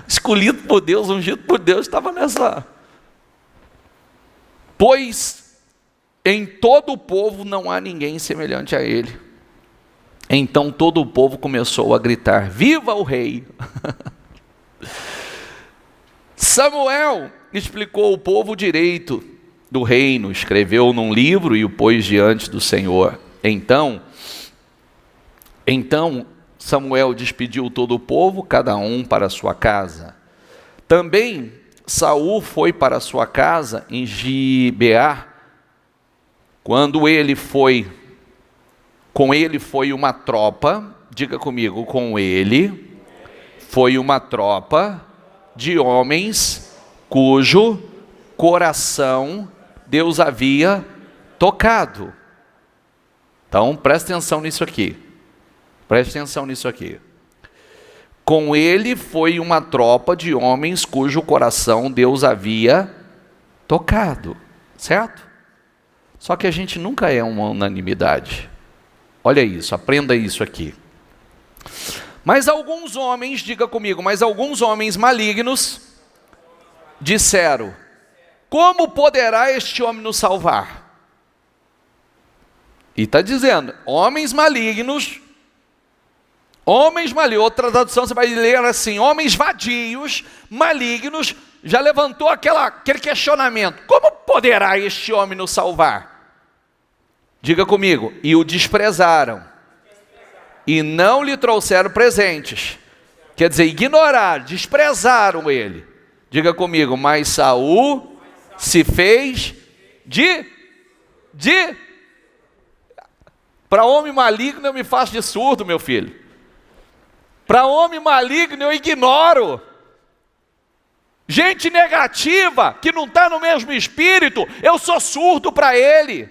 Escolhido por Deus, ungido por Deus, estava nessa. Pois em todo o povo não há ninguém semelhante a ele. Então todo o povo começou a gritar, viva o rei! Samuel explicou ao povo o direito do reino, escreveu num livro e o pôs diante do Senhor. Então Samuel despediu todo o povo, cada um para a sua casa. Também Saul foi para a sua casa em Gibeá. Quando ele foi, com ele foi uma tropa, diga comigo, com ele foi uma tropa de homens cujo coração Deus havia tocado. Então presta atenção nisso aqui. Preste atenção nisso aqui. Com ele foi uma tropa de homens cujo coração Deus havia tocado. Certo? Só que a gente nunca é uma unanimidade. Olha isso, aprenda isso aqui. Mas alguns homens, diga comigo, mas alguns homens malignos disseram, como poderá este homem nos salvar? E está dizendo, homens malignos, outra tradução você vai ler assim, homens vadios, malignos, já levantou aquele questionamento, como poderá este homem nos salvar? Diga comigo, e o desprezaram, e não lhe trouxeram presentes, quer dizer, ignoraram, desprezaram ele. Diga comigo, mas Saul se fez para homem maligno eu me faço de surdo, meu filho. Para homem maligno eu ignoro. Gente negativa, que não está no mesmo espírito, eu sou surdo para ele.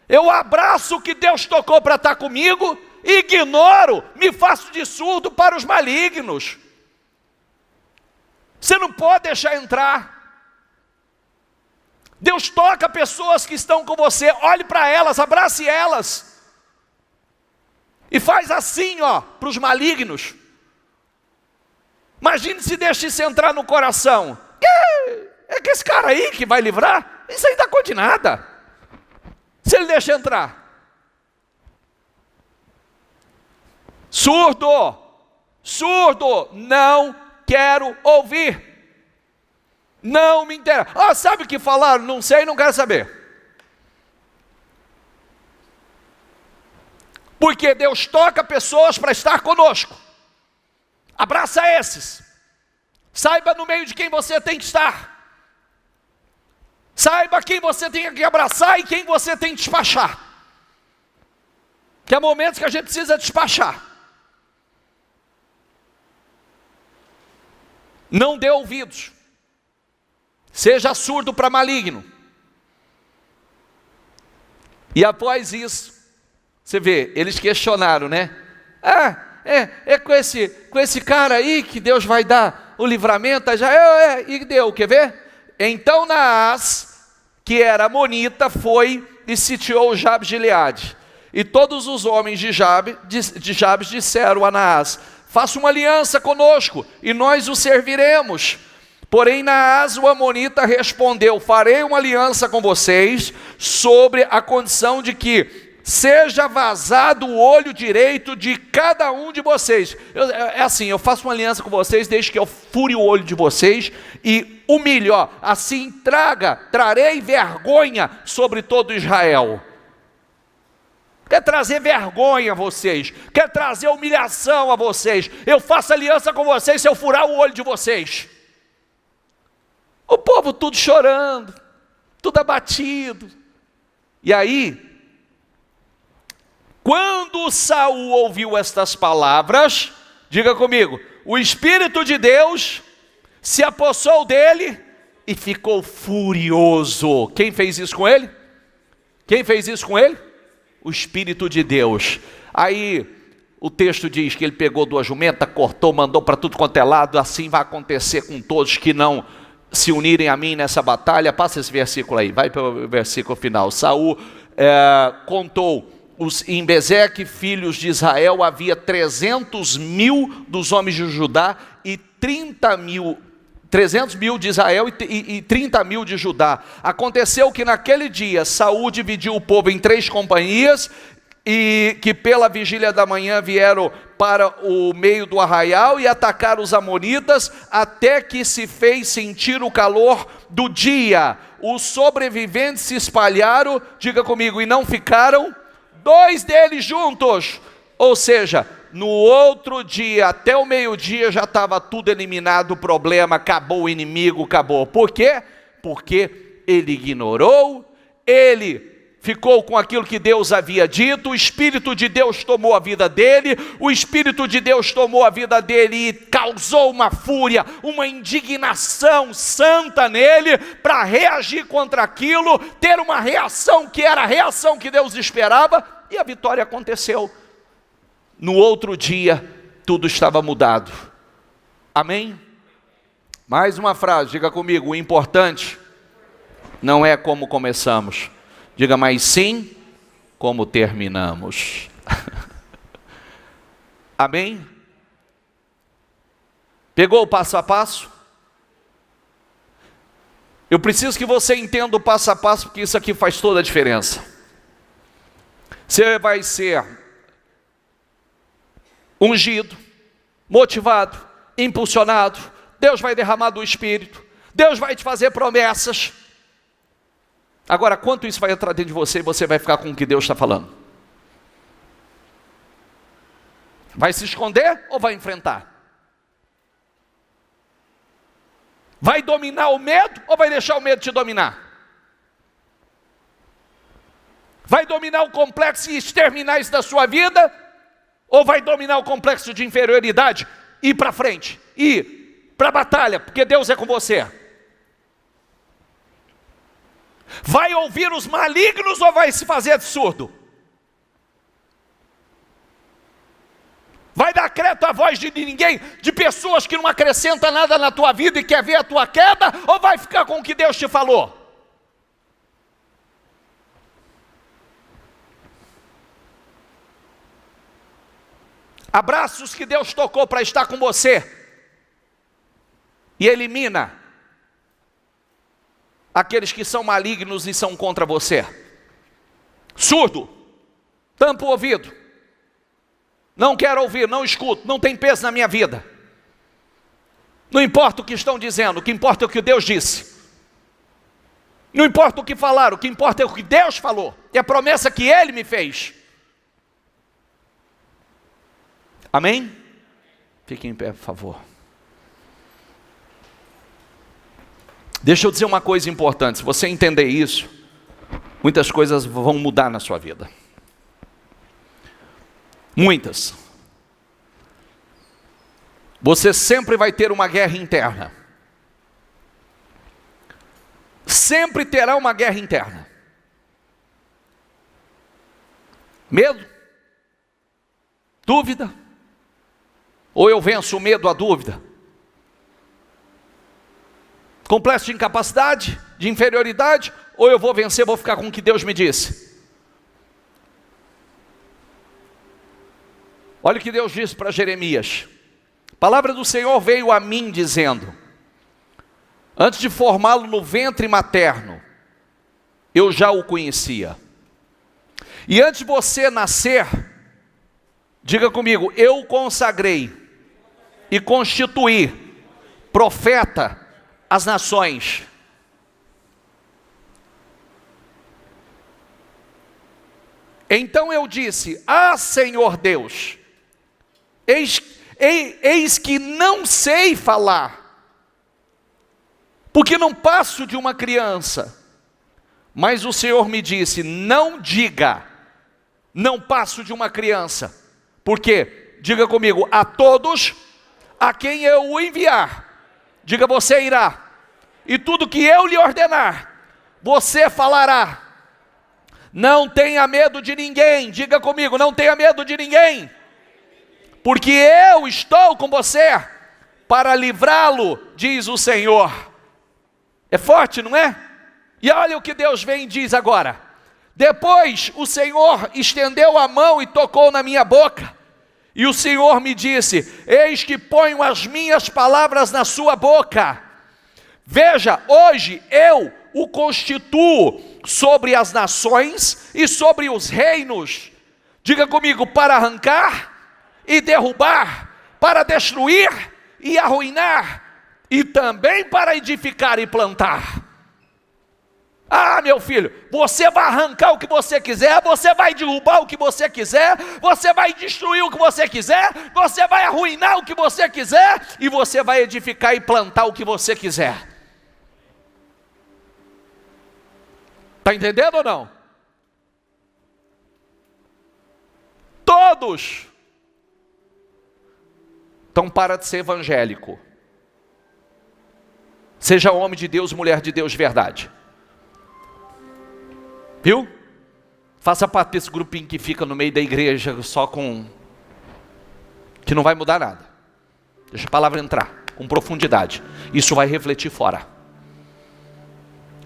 Eu abraço o que Deus tocou para estar comigo, ignoro, me faço de surdo para os malignos. Você não pode deixar entrar. Deus toca pessoas que estão com você, olhe para elas, abrace elas. E faz assim, ó, para os malignos. Imagine se deixa isso entrar no coração. É que esse cara aí que vai livrar, isso aí não dá conta de nada. Se ele deixa entrar. Surdo, surdo, não quero ouvir. Não me interessa. Ah, sabe o que falaram? Não sei, não quero saber. Porque Deus toca pessoas para estar conosco. Abraça esses. Saiba no meio de quem você tem que estar. Saiba quem você tem que abraçar e quem você tem que despachar. Que há momentos que a gente precisa despachar. Não dê ouvidos. Seja surdo para maligno. E após isso, você vê, eles questionaram, né? É com esse cara aí que Deus vai dar o livramento. Já e deu, quer ver? Então Naás, que era amonita, foi e sitiou Jabes de Gileade. E todos os homens de Jabes disseram a Naás: faça uma aliança conosco e nós o serviremos. Porém Naás, o amonita, respondeu: farei uma aliança com vocês sobre a condição de que seja vazado o olho direito de cada um de vocês. É assim, eu faço uma aliança com vocês desde que eu fure o olho de vocês e humilhe, assim trarei vergonha sobre todo Israel. Quer trazer vergonha a vocês, quer trazer humilhação a vocês. Eu faço aliança com vocês se eu furar o olho de vocês. O povo tudo chorando, tudo abatido. E aí, quando Saul ouviu estas palavras, diga comigo, o Espírito de Deus se apossou dele e ficou furioso. Quem fez isso com ele? Quem fez isso com ele? O Espírito de Deus. Aí o texto diz que ele pegou 2 jumentas, cortou, mandou para tudo quanto é lado. Assim vai acontecer com todos que não se unirem a mim nessa batalha. Passa esse versículo aí, vai para o versículo final. Saul contou em Bezeque, filhos de Israel, havia 300.000 dos homens de Judá e 300.000 de Israel e 30.000 de Judá. Aconteceu que naquele dia Saul dividiu o povo em 3 companhias, e que pela vigília da manhã vieram para o meio do arraial e atacaram os amonitas, até que se fez sentir o calor do dia. Os sobreviventes se espalharam, diga comigo, e não ficaram 2 deles juntos. Ou seja, no outro dia, até o meio-dia, já estava tudo eliminado, o problema, acabou o inimigo, acabou. Por quê? Porque ele ignorou, ele ficou com aquilo que Deus havia dito, o Espírito de Deus tomou a vida dele, o Espírito de Deus tomou a vida dele e causou uma fúria, uma indignação santa nele, para reagir contra aquilo, ter uma reação que era a reação que Deus esperava, e a vitória aconteceu. No outro dia, tudo estava mudado. Amém? Mais uma frase, diga comigo, o importante não é como começamos, diga, mas sim como terminamos. Amém? Pegou o passo a passo? Eu preciso que você entenda o passo a passo, porque isso aqui faz toda a diferença. Você vai ser ungido, motivado, impulsionado. Deus vai derramar do Espírito. Deus vai te fazer promessas. Agora, quanto isso vai entrar dentro de você, você vai ficar com o que Deus está falando? Vai se esconder ou vai enfrentar? Vai dominar o medo ou vai deixar o medo te dominar? Vai dominar o complexo e exterminar isso da sua vida? Ou vai dominar o complexo de inferioridade e ir para frente, ir para a batalha, porque Deus é com você? Vai ouvir os malignos ou vai se fazer de surdo? Vai dar crédito à voz de ninguém, de pessoas que não acrescentam nada na tua vida e quer ver a tua queda, ou vai ficar com o que Deus te falou? Abraços que Deus tocou para estar com você e elimina aqueles que são malignos e são contra você. Surdo, tampa o ouvido, Não quero ouvir, não escuto, não tem peso na minha vida. Não importa o que estão dizendo, o que importa é o que Deus disse. Não importa o que falaram, o que importa é o que Deus falou. É a promessa que Ele me fez. Amém? Fiquem em pé, por favor. Deixa eu dizer uma coisa importante. Se você entender isso, muitas coisas vão mudar na sua vida. Muitas. Você sempre vai ter uma guerra interna. Sempre terá uma guerra interna. Medo? Dúvida? Ou eu venço o medo, a dúvida? Complexo de incapacidade, de inferioridade? Ou eu vou vencer, vou ficar com o que Deus me disse? Olha o que Deus disse para Jeremias. A palavra do Senhor veio a mim dizendo: antes de formá-lo no ventre materno, eu já o conhecia. E antes de você nascer, diga comigo, eu o consagrei e constituí profeta às nações. Então eu disse: ah, Senhor Deus, eis que não sei falar, porque não passo de uma criança. Mas o Senhor me disse: não diga, não passo de uma criança. Por quê? Diga comigo, a todos a quem eu o enviar, diga, você irá, e tudo que eu lhe ordenar, você falará. Não tenha medo de ninguém, diga comigo, não tenha medo de ninguém, porque eu estou com você para livrá-lo, diz o Senhor. É forte, não é? E olha o que Deus vem e diz agora. Depois o Senhor estendeu a mão e tocou na minha boca. E o Senhor me disse: eis que ponho as minhas palavras na sua boca. Veja, hoje eu o constituo sobre as nações e sobre os reinos. Diga comigo, para arrancar e derrubar, para destruir e arruinar, e também para edificar e plantar. Ah, meu filho, você vai arrancar o que você quiser, você vai derrubar o que você quiser, você vai destruir o que você quiser, você vai arruinar o que você quiser, e você vai edificar e plantar o que você quiser. Está entendendo ou não? Todos. Então para de ser evangélico. Seja homem de Deus, mulher de Deus de verdade. Viu? Faça parte desse grupinho que fica no meio da igreja só com... que não vai mudar nada. Deixa a palavra entrar com profundidade. Isso vai refletir fora.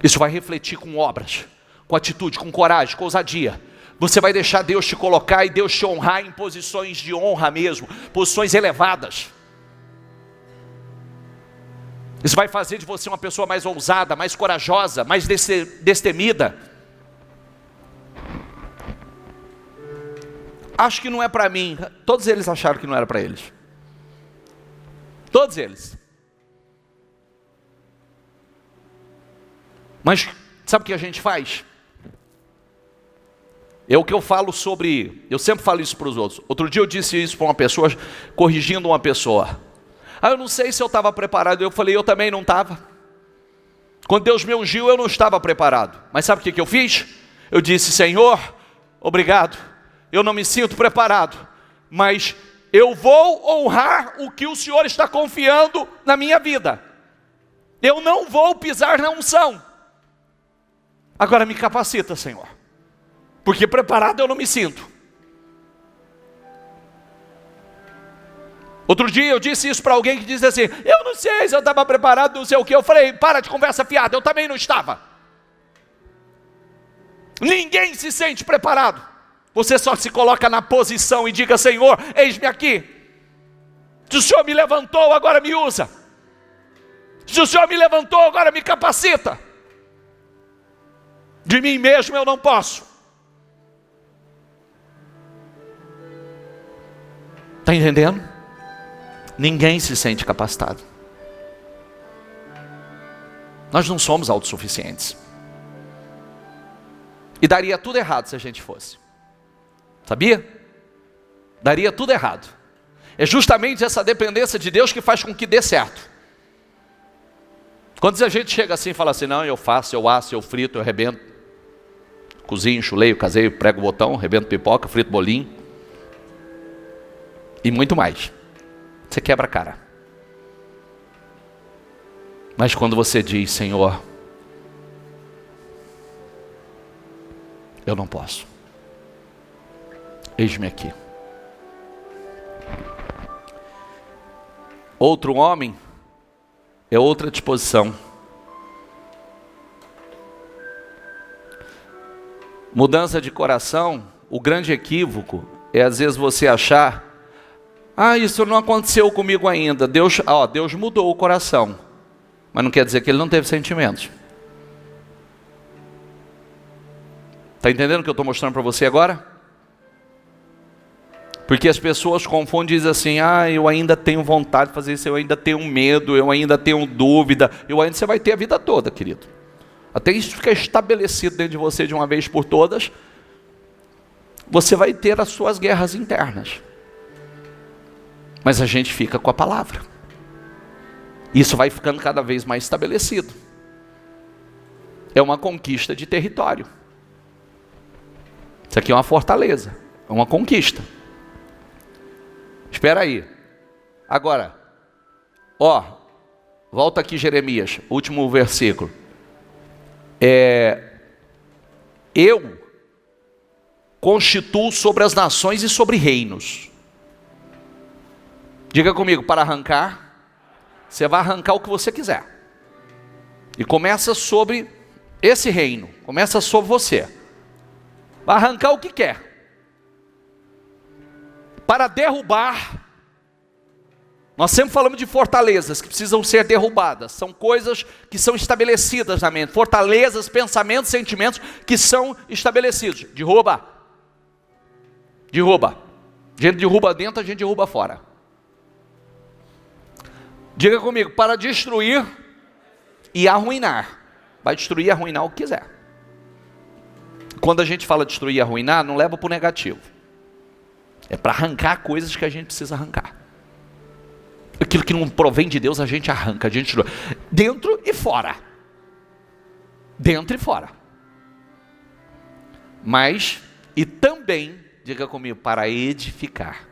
Isso vai refletir com obras, com atitude, com coragem, com ousadia. Você vai deixar Deus te colocar e Deus te honrar em posições de honra mesmo, posições elevadas. Isso vai fazer de você uma pessoa mais ousada, mais corajosa, mais destemida. Acho que não é para mim. Todos eles acharam que não era para eles. Todos eles. Mas sabe o que a gente faz? É o que eu falo sobre... eu sempre falo isso para os outros. Outro dia eu disse isso para uma pessoa, corrigindo uma pessoa. Eu não sei se eu estava preparado. Eu falei, eu também não estava. Quando Deus me ungiu, eu não estava preparado. Mas sabe o que eu fiz? Eu disse, Senhor, obrigado. Eu não me sinto preparado, mas eu vou honrar o que o Senhor está confiando na minha vida. Eu não vou pisar na unção. Agora me capacita, Senhor, porque preparado eu não me sinto. Outro dia eu disse isso para alguém que disse assim, eu não sei se eu estava preparado, não sei o que. Eu falei, para de conversa fiada, eu também não estava. Ninguém se sente preparado. Você só se coloca na posição e diga, Senhor, eis-me aqui. Se o Senhor me levantou, agora me usa. Se o Senhor me levantou, agora me capacita. De mim mesmo eu não posso. Está entendendo? Ninguém se sente capacitado. Nós não somos autossuficientes. E daria tudo errado se a gente fosse. Sabia? Daria tudo errado. É justamente essa dependência de Deus que faz com que dê certo. Quando a gente chega assim e fala assim, não, eu faço, eu asso, eu frito, eu arrebento, cozinho, chuleio, caseio, prego o botão, arrebento pipoca, frito bolinho e muito mais. Você quebra a cara. Mas quando você diz, Senhor, eu não posso, eis-me aqui. Outro homem é outra disposição. Mudança de coração, o grande equívoco é às vezes você achar, isso não aconteceu comigo ainda. Deus mudou o coração, mas não quer dizer que ele não teve sentimentos. Está entendendo o que eu estou mostrando para você agora? Porque as pessoas confundem e dizem assim, eu ainda tenho vontade de fazer isso, eu ainda tenho medo, eu ainda tenho dúvida. Você vai ter a vida toda, querido. Até isso ficar estabelecido dentro de você de uma vez por todas, você vai ter as suas guerras internas. Mas a gente fica com a palavra. Isso vai ficando cada vez mais estabelecido. É uma conquista de território. Isso aqui é uma fortaleza, é uma conquista. Espera aí. Agora, volta aqui Jeremias, último versículo. Eu constituo sobre as nações e sobre reinos. Diga comigo, para arrancar, você vai arrancar o que você quiser. E começa sobre esse reino, começa sobre você. Vai arrancar o que quer. Para derrubar, nós sempre falamos de fortalezas que precisam ser derrubadas, são coisas que são estabelecidas na mente, fortalezas, pensamentos, sentimentos que são estabelecidos. Derruba, a gente derruba dentro, a gente derruba fora. Diga comigo, para destruir e arruinar, vai destruir e arruinar o que quiser. Quando a gente fala destruir e arruinar, não leva para o negativo. É para arrancar coisas que a gente precisa arrancar. Aquilo que não provém de Deus, a gente arranca, a gente tira. Dentro e fora. Dentro e fora. Mas, e também, diga comigo, para edificar.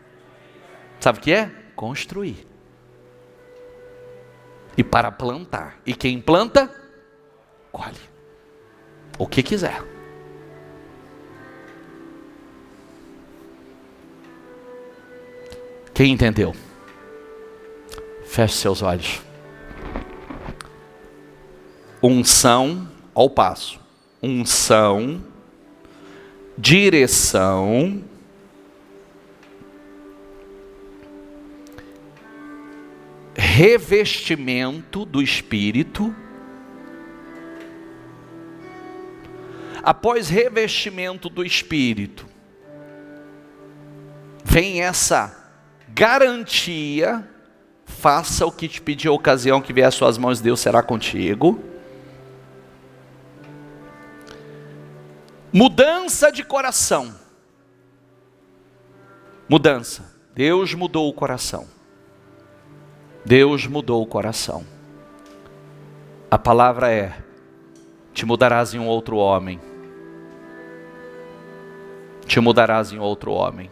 Sabe o que é? Construir. E para plantar. E quem planta, colhe. O que quiser. Quem entendeu? Feche seus olhos. Unção ao passo. Unção, direção, revestimento do Espírito. Após revestimento do Espírito, vem essa garantia: faça o que te pedir, a ocasião que vier às suas mãos, Deus será contigo. Mudança de coração. Mudança. Deus mudou o coração. Deus mudou o coração. A palavra é: te mudarás em um outro homem. Te mudarás em outro homem.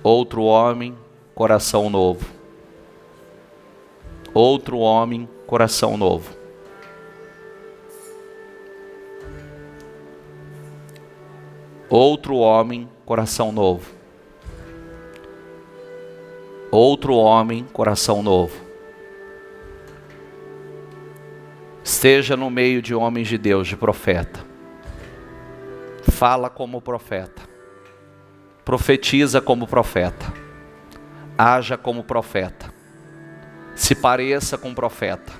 Outro homem, coração novo. Outro homem, coração novo. Outro homem, coração novo. Outro homem, coração novo. Esteja no meio de homens de Deus, de profeta. Fala como profeta. Profetiza como profeta. Haja como profeta. Se pareça com profeta.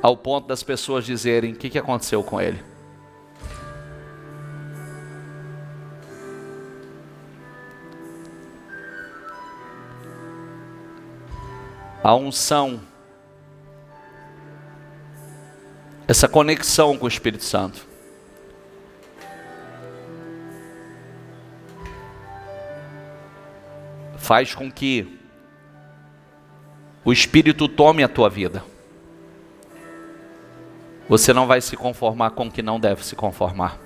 Ao ponto das pessoas dizerem: o que aconteceu com ele? A unção, essa conexão com o Espírito Santo, faz com que o Espírito tome a tua vida. Você não vai se conformar com o que não deve se conformar.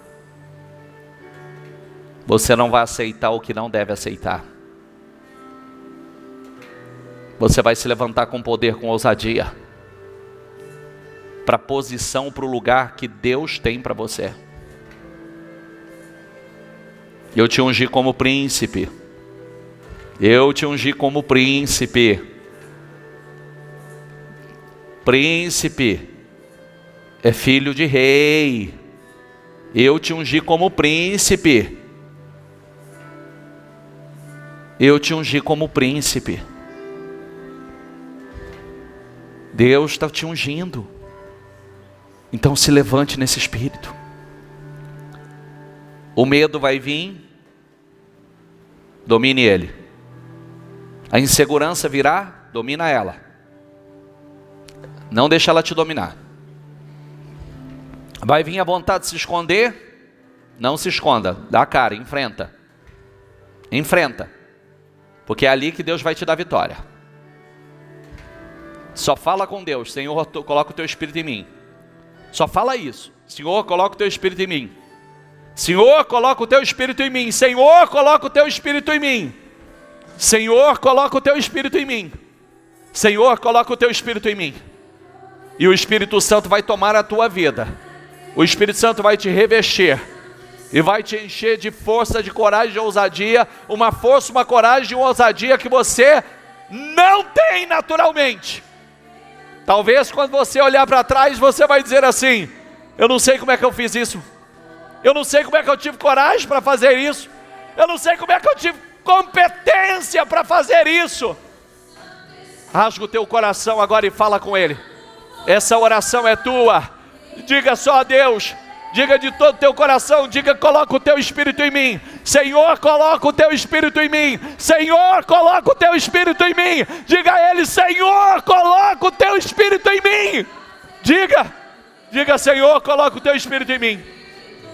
Você não vai aceitar o que não deve aceitar. Você vai se levantar com poder, com ousadia, para a posição, para o lugar que Deus tem para você. Eu te ungi como príncipe. Eu te ungi como príncipe. Príncipe é filho de rei. Eu te ungi como príncipe. Eu te ungi como príncipe. Deus está te ungindo. Então se levante nesse espírito. O medo vai vir, domine ele. A insegurança virá, domina ela. Não deixa ela te dominar. Vai vir a vontade de se esconder, não se esconda, dá a cara, enfrenta. Enfrenta, porque é ali que Deus vai te dar vitória. Só fala com Deus: Senhor, coloca o teu Espírito em mim. Só fala isso: Senhor, coloca o teu Espírito em mim. Senhor, coloca o teu Espírito em mim. Senhor, coloca o teu Espírito em mim. Senhor, coloca o teu Espírito em mim. Senhor, coloca o teu Espírito em mim. E o Espírito Santo vai tomar a tua vida. O Espírito Santo vai te revestir e vai te encher de força, de coragem, de ousadia. Uma força, uma coragem e uma ousadia que você não tem naturalmente. Talvez quando você olhar para trás, você vai dizer assim: eu não sei como é que eu fiz isso. Eu não sei como é que eu tive coragem para fazer isso. Eu não sei como é que eu tive competência para fazer isso. Rasga o teu coração agora e fala com Ele. Essa oração é tua. Diga só a Deus. Diga de todo o teu coração. Diga: coloca o teu Espírito em mim. Senhor, coloca o teu Espírito em mim. Senhor, coloca o teu Espírito em mim. Diga a Ele: Senhor, coloca o teu Espírito em mim. Diga: Senhor, coloca o teu Espírito em mim.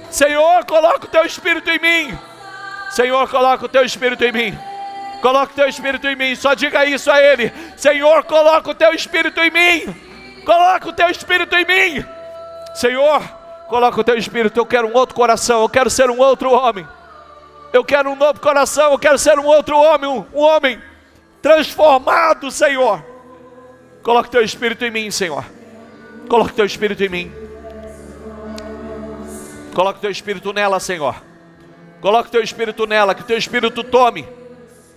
Senhor, coloca o teu Espírito em mim. Senhor, coloca o teu Espírito em mim. Coloca o teu Espírito em mim. Só diga isso a Ele: Senhor, coloca o teu Espírito em mim. Coloca o teu Espírito em mim. Senhor, coloca o teu Espírito. Eu quero um outro coração. Eu quero ser um outro homem. Eu quero um novo coração. Eu quero ser um outro homem. Um homem transformado, Senhor. Coloca o teu Espírito em mim, Senhor. Coloca o teu Espírito em mim. Coloca o teu Espírito nela, Senhor. Coloca o teu Espírito nela. Que o teu Espírito tome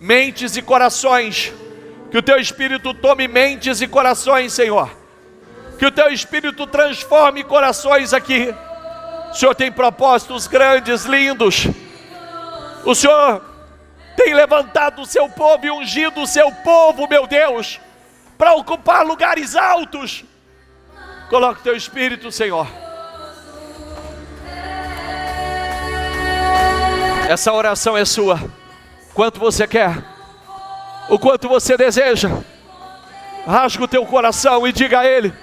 mentes e corações. Que o teu Espírito tome mentes e corações, Senhor. Que o teu Espírito transforme corações aqui. O Senhor tem propósitos grandes, lindos. O Senhor tem levantado o seu povo e ungido o seu povo, meu Deus, para ocupar lugares altos. Coloca o teu Espírito, Senhor. Essa oração é sua. Quanto você quer, o quanto você deseja, rasga o teu coração e diga a Ele: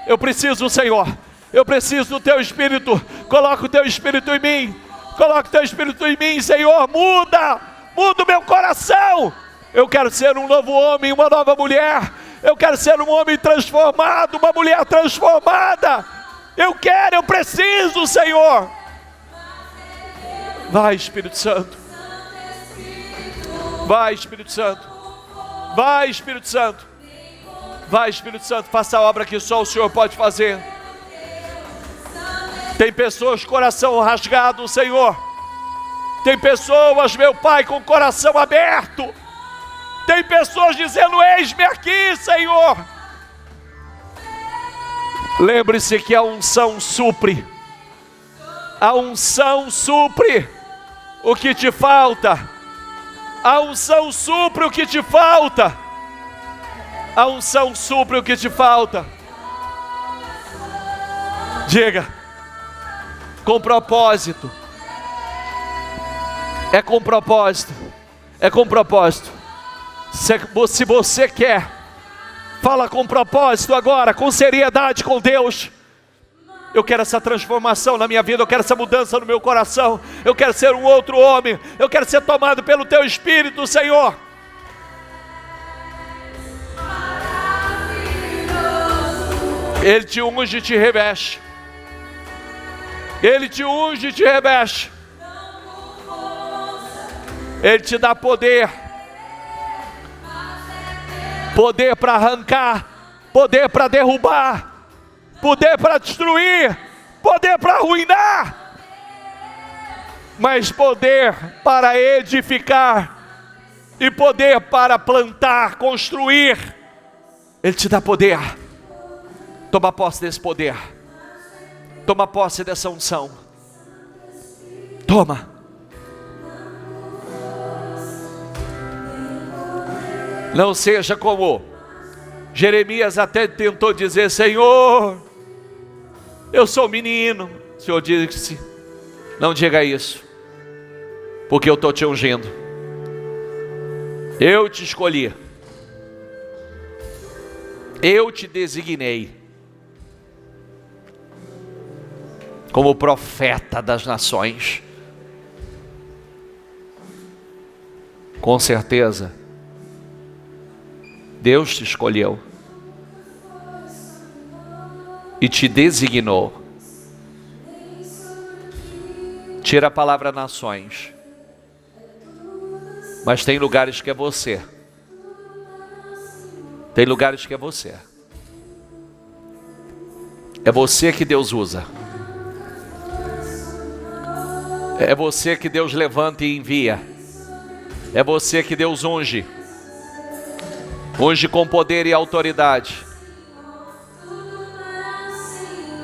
eu preciso, Senhor, eu preciso do teu Espírito. Coloca o teu Espírito em mim. Coloca o teu Espírito em mim, Senhor. Muda o meu coração. Eu quero ser um novo homem, uma nova mulher. Eu quero ser um homem transformado, uma mulher transformada. Eu preciso, Senhor. Vai, Espírito Santo. Vai, Espírito Santo. Vai, Espírito Santo. Vai, Espírito Santo, faça a obra que só o Senhor pode fazer. Tem pessoas com coração rasgado, Senhor. Tem pessoas, meu Pai, com coração aberto. Tem pessoas dizendo: eis-me aqui, Senhor. Lembre-se que a unção supre. A unção supre o que te falta. A unção supre o que te falta. A unção supre o que te falta. Diga: com propósito. É com propósito. É com propósito. Se você quer Fala com propósito agora, com seriedade com Deus. Eu quero essa transformação na minha vida, eu quero essa mudança no meu coração, eu quero ser um outro homem, eu quero ser tomado pelo Teu Espírito, Senhor. Ele te unge e te reveste. Ele te unge e te reveste. Ele te dá poder. Poder para arrancar, poder para derrubar, poder para destruir, poder para arruinar, mas poder para edificar e poder para plantar, construir. Ele te dá poder. Toma posse desse poder. Toma posse dessa unção. Toma. Não seja como Jeremias até tentou dizer: Senhor, eu sou menino. O Senhor disse: não diga isso, porque eu estou te ungindo. Eu te escolhi. Eu te designei como profeta das nações. Com certeza, Deus te escolheu e te designou. Tira a palavra nações, mas tem lugares que é você. Tem lugares que é você. É você que Deus usa. É você que Deus levanta e envia. É você que Deus unge. Unge com poder e autoridade.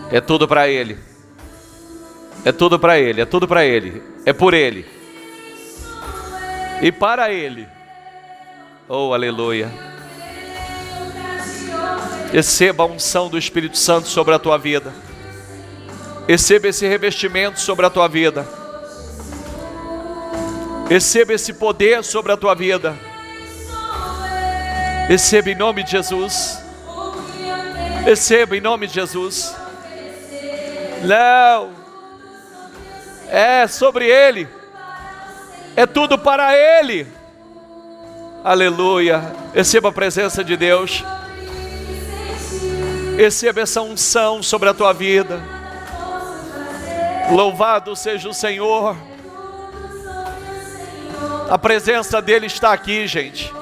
É tudo para Ele. É tudo para Ele, é tudo para Ele. É por Ele. E para Ele. Oh, aleluia. Receba a unção do Espírito Santo sobre a tua vida. Receba esse revestimento sobre a tua vida. Receba esse poder sobre a tua vida. Receba em nome de Jesus. Receba em nome de Jesus. Não. É sobre Ele. É tudo para Ele. Aleluia. Receba a presença de Deus. Receba essa unção sobre a tua vida. Louvado seja o Senhor. A presença dEle está aqui, gente.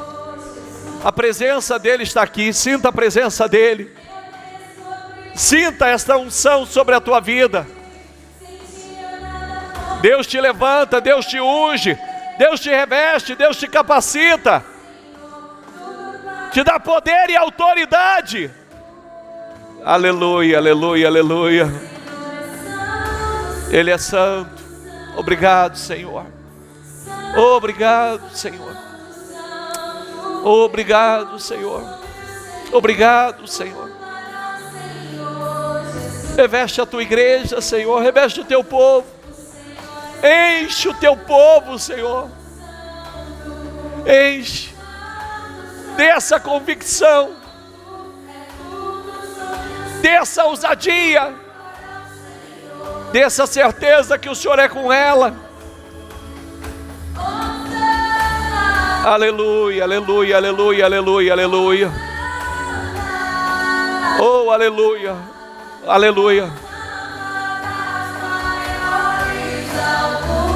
A presença dEle está aqui. Sinta a presença dEle. Sinta esta unção sobre a tua vida. Deus te levanta, Deus te unge, Deus te reveste, Deus te capacita, te dá poder e autoridade. Aleluia, aleluia, aleluia. Ele é santo. Obrigado, Senhor. Obrigado, Senhor. Obrigado, Senhor. Obrigado, Senhor. Reveste a tua igreja, Senhor. Reveste o teu povo. Enche o teu povo, Senhor. Enche. Dê essa convicção. Dê essa ousadia. Dê essa certeza que o Senhor é com ela. Aleluia, aleluia, aleluia, aleluia, aleluia. Oh, aleluia, aleluia.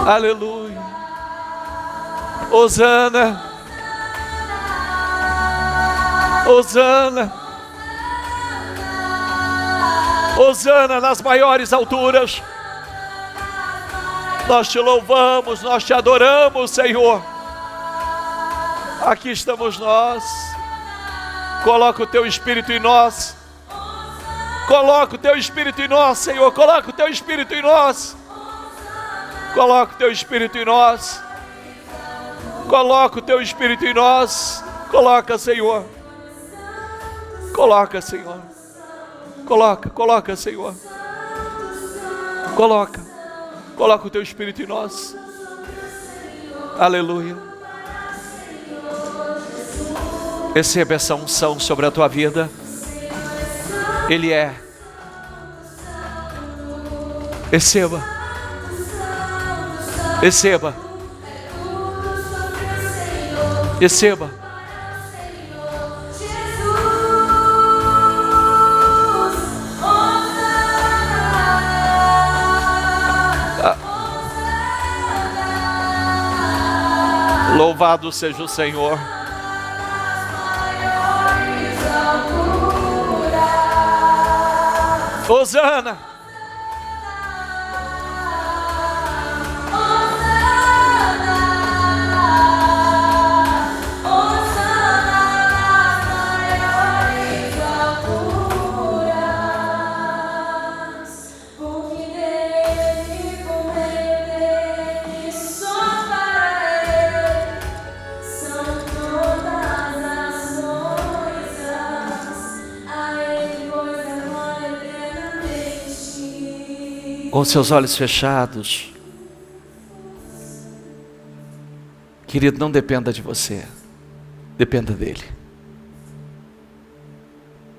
Aleluia. Hosana. Hosana. Hosana nas maiores alturas. Nós te louvamos, nós te adoramos, Senhor. Aqui estamos nós. Coloca o teu Espírito em nós. Coloca o teu Espírito em nós, Senhor. Coloca o teu Espírito em nós. Coloca o teu Espírito em nós. Coloca o teu Espírito em nós. Coloca, Senhor. Coloca, Senhor. Coloca, Senhor. Coloca o teu Espírito em nós. Aleluia. Receba essa unção sobre a tua vida. Ele é. Receba. Receba. Receba. Louvado seja o Senhor. Hosana. Com seus olhos fechados, querido, não dependa de você, dependa dele.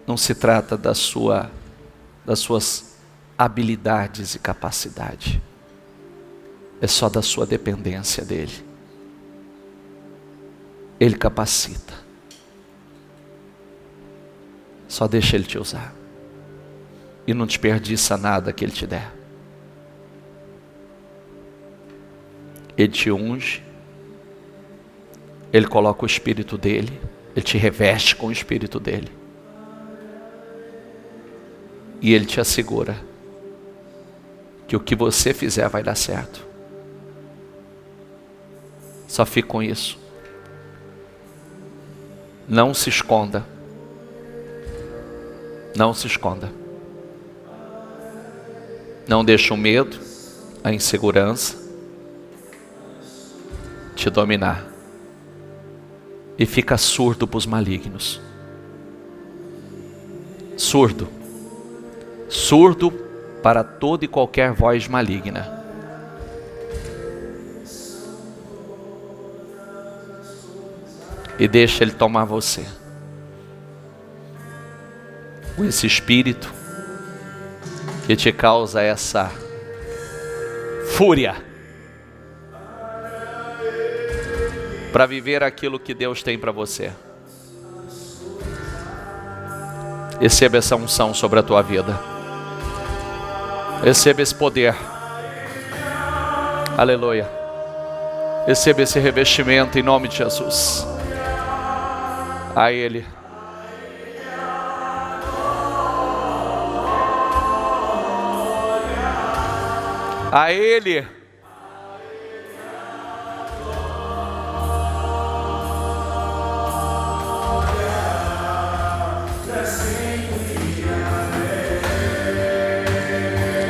Não se trata das suas habilidades e capacidade, é só da sua dependência dele. Ele capacita, só deixa ele te usar e não desperdiça nada que ele te der. Ele te unge, Ele coloca o Espírito dEle, Ele te reveste com o Espírito dEle. E Ele te assegura que o que você fizer vai dar certo. Só fique com isso. Não se esconda. Não se esconda. Não deixe o medo, a insegurança te dominar. E fica surdo para os malignos. Surdo. Surdo para toda e qualquer voz maligna. E deixa ele tomar você. Com esse espírito que te causa essa fúria para viver aquilo que Deus tem para você. Receba essa unção sobre a tua vida. Receba esse poder. Aleluia. Receba esse revestimento em nome de Jesus. A Ele. A Ele.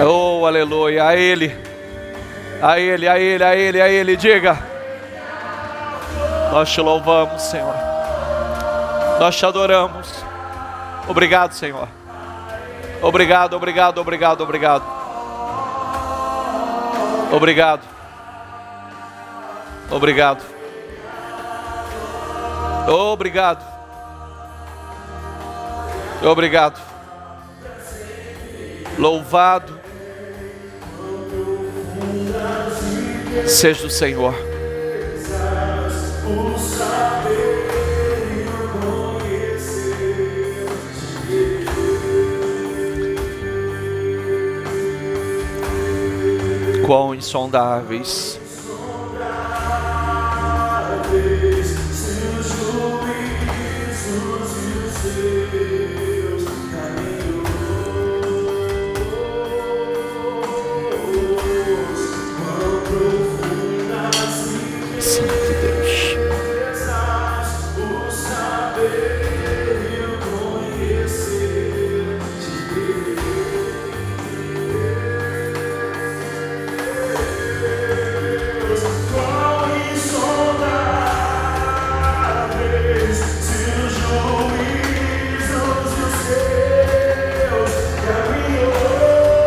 Oh, aleluia, a Ele, a Ele, a Ele, a Ele, a Ele, diga. Nós te louvamos, Senhor. Nós te adoramos. Obrigado, Senhor. Obrigado, obrigado, obrigado, obrigado. Obrigado. Obrigado. Obrigado. Obrigado. Louvado seja o Senhor. Quão insondáveis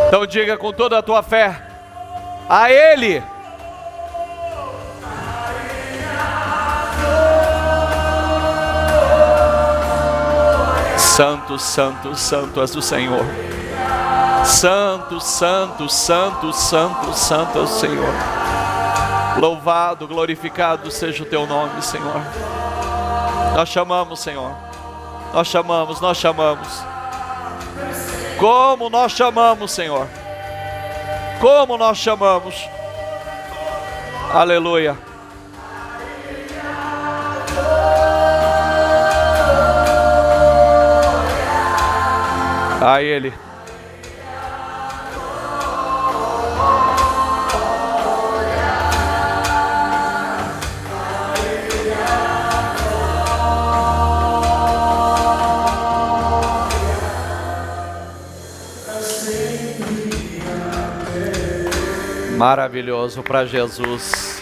Então diga com toda a tua fé, a Ele. Santo, santo, santo és o Senhor. Santo, santo, santo, santo, santo é o Senhor. Louvado, glorificado seja o teu nome, Senhor. Nós chamamos, Senhor. Nós chamamos, nós chamamos. Como nós chamamos, Senhor. Como nós chamamos. Aleluia. A Ele. Maravilhoso para Jesus.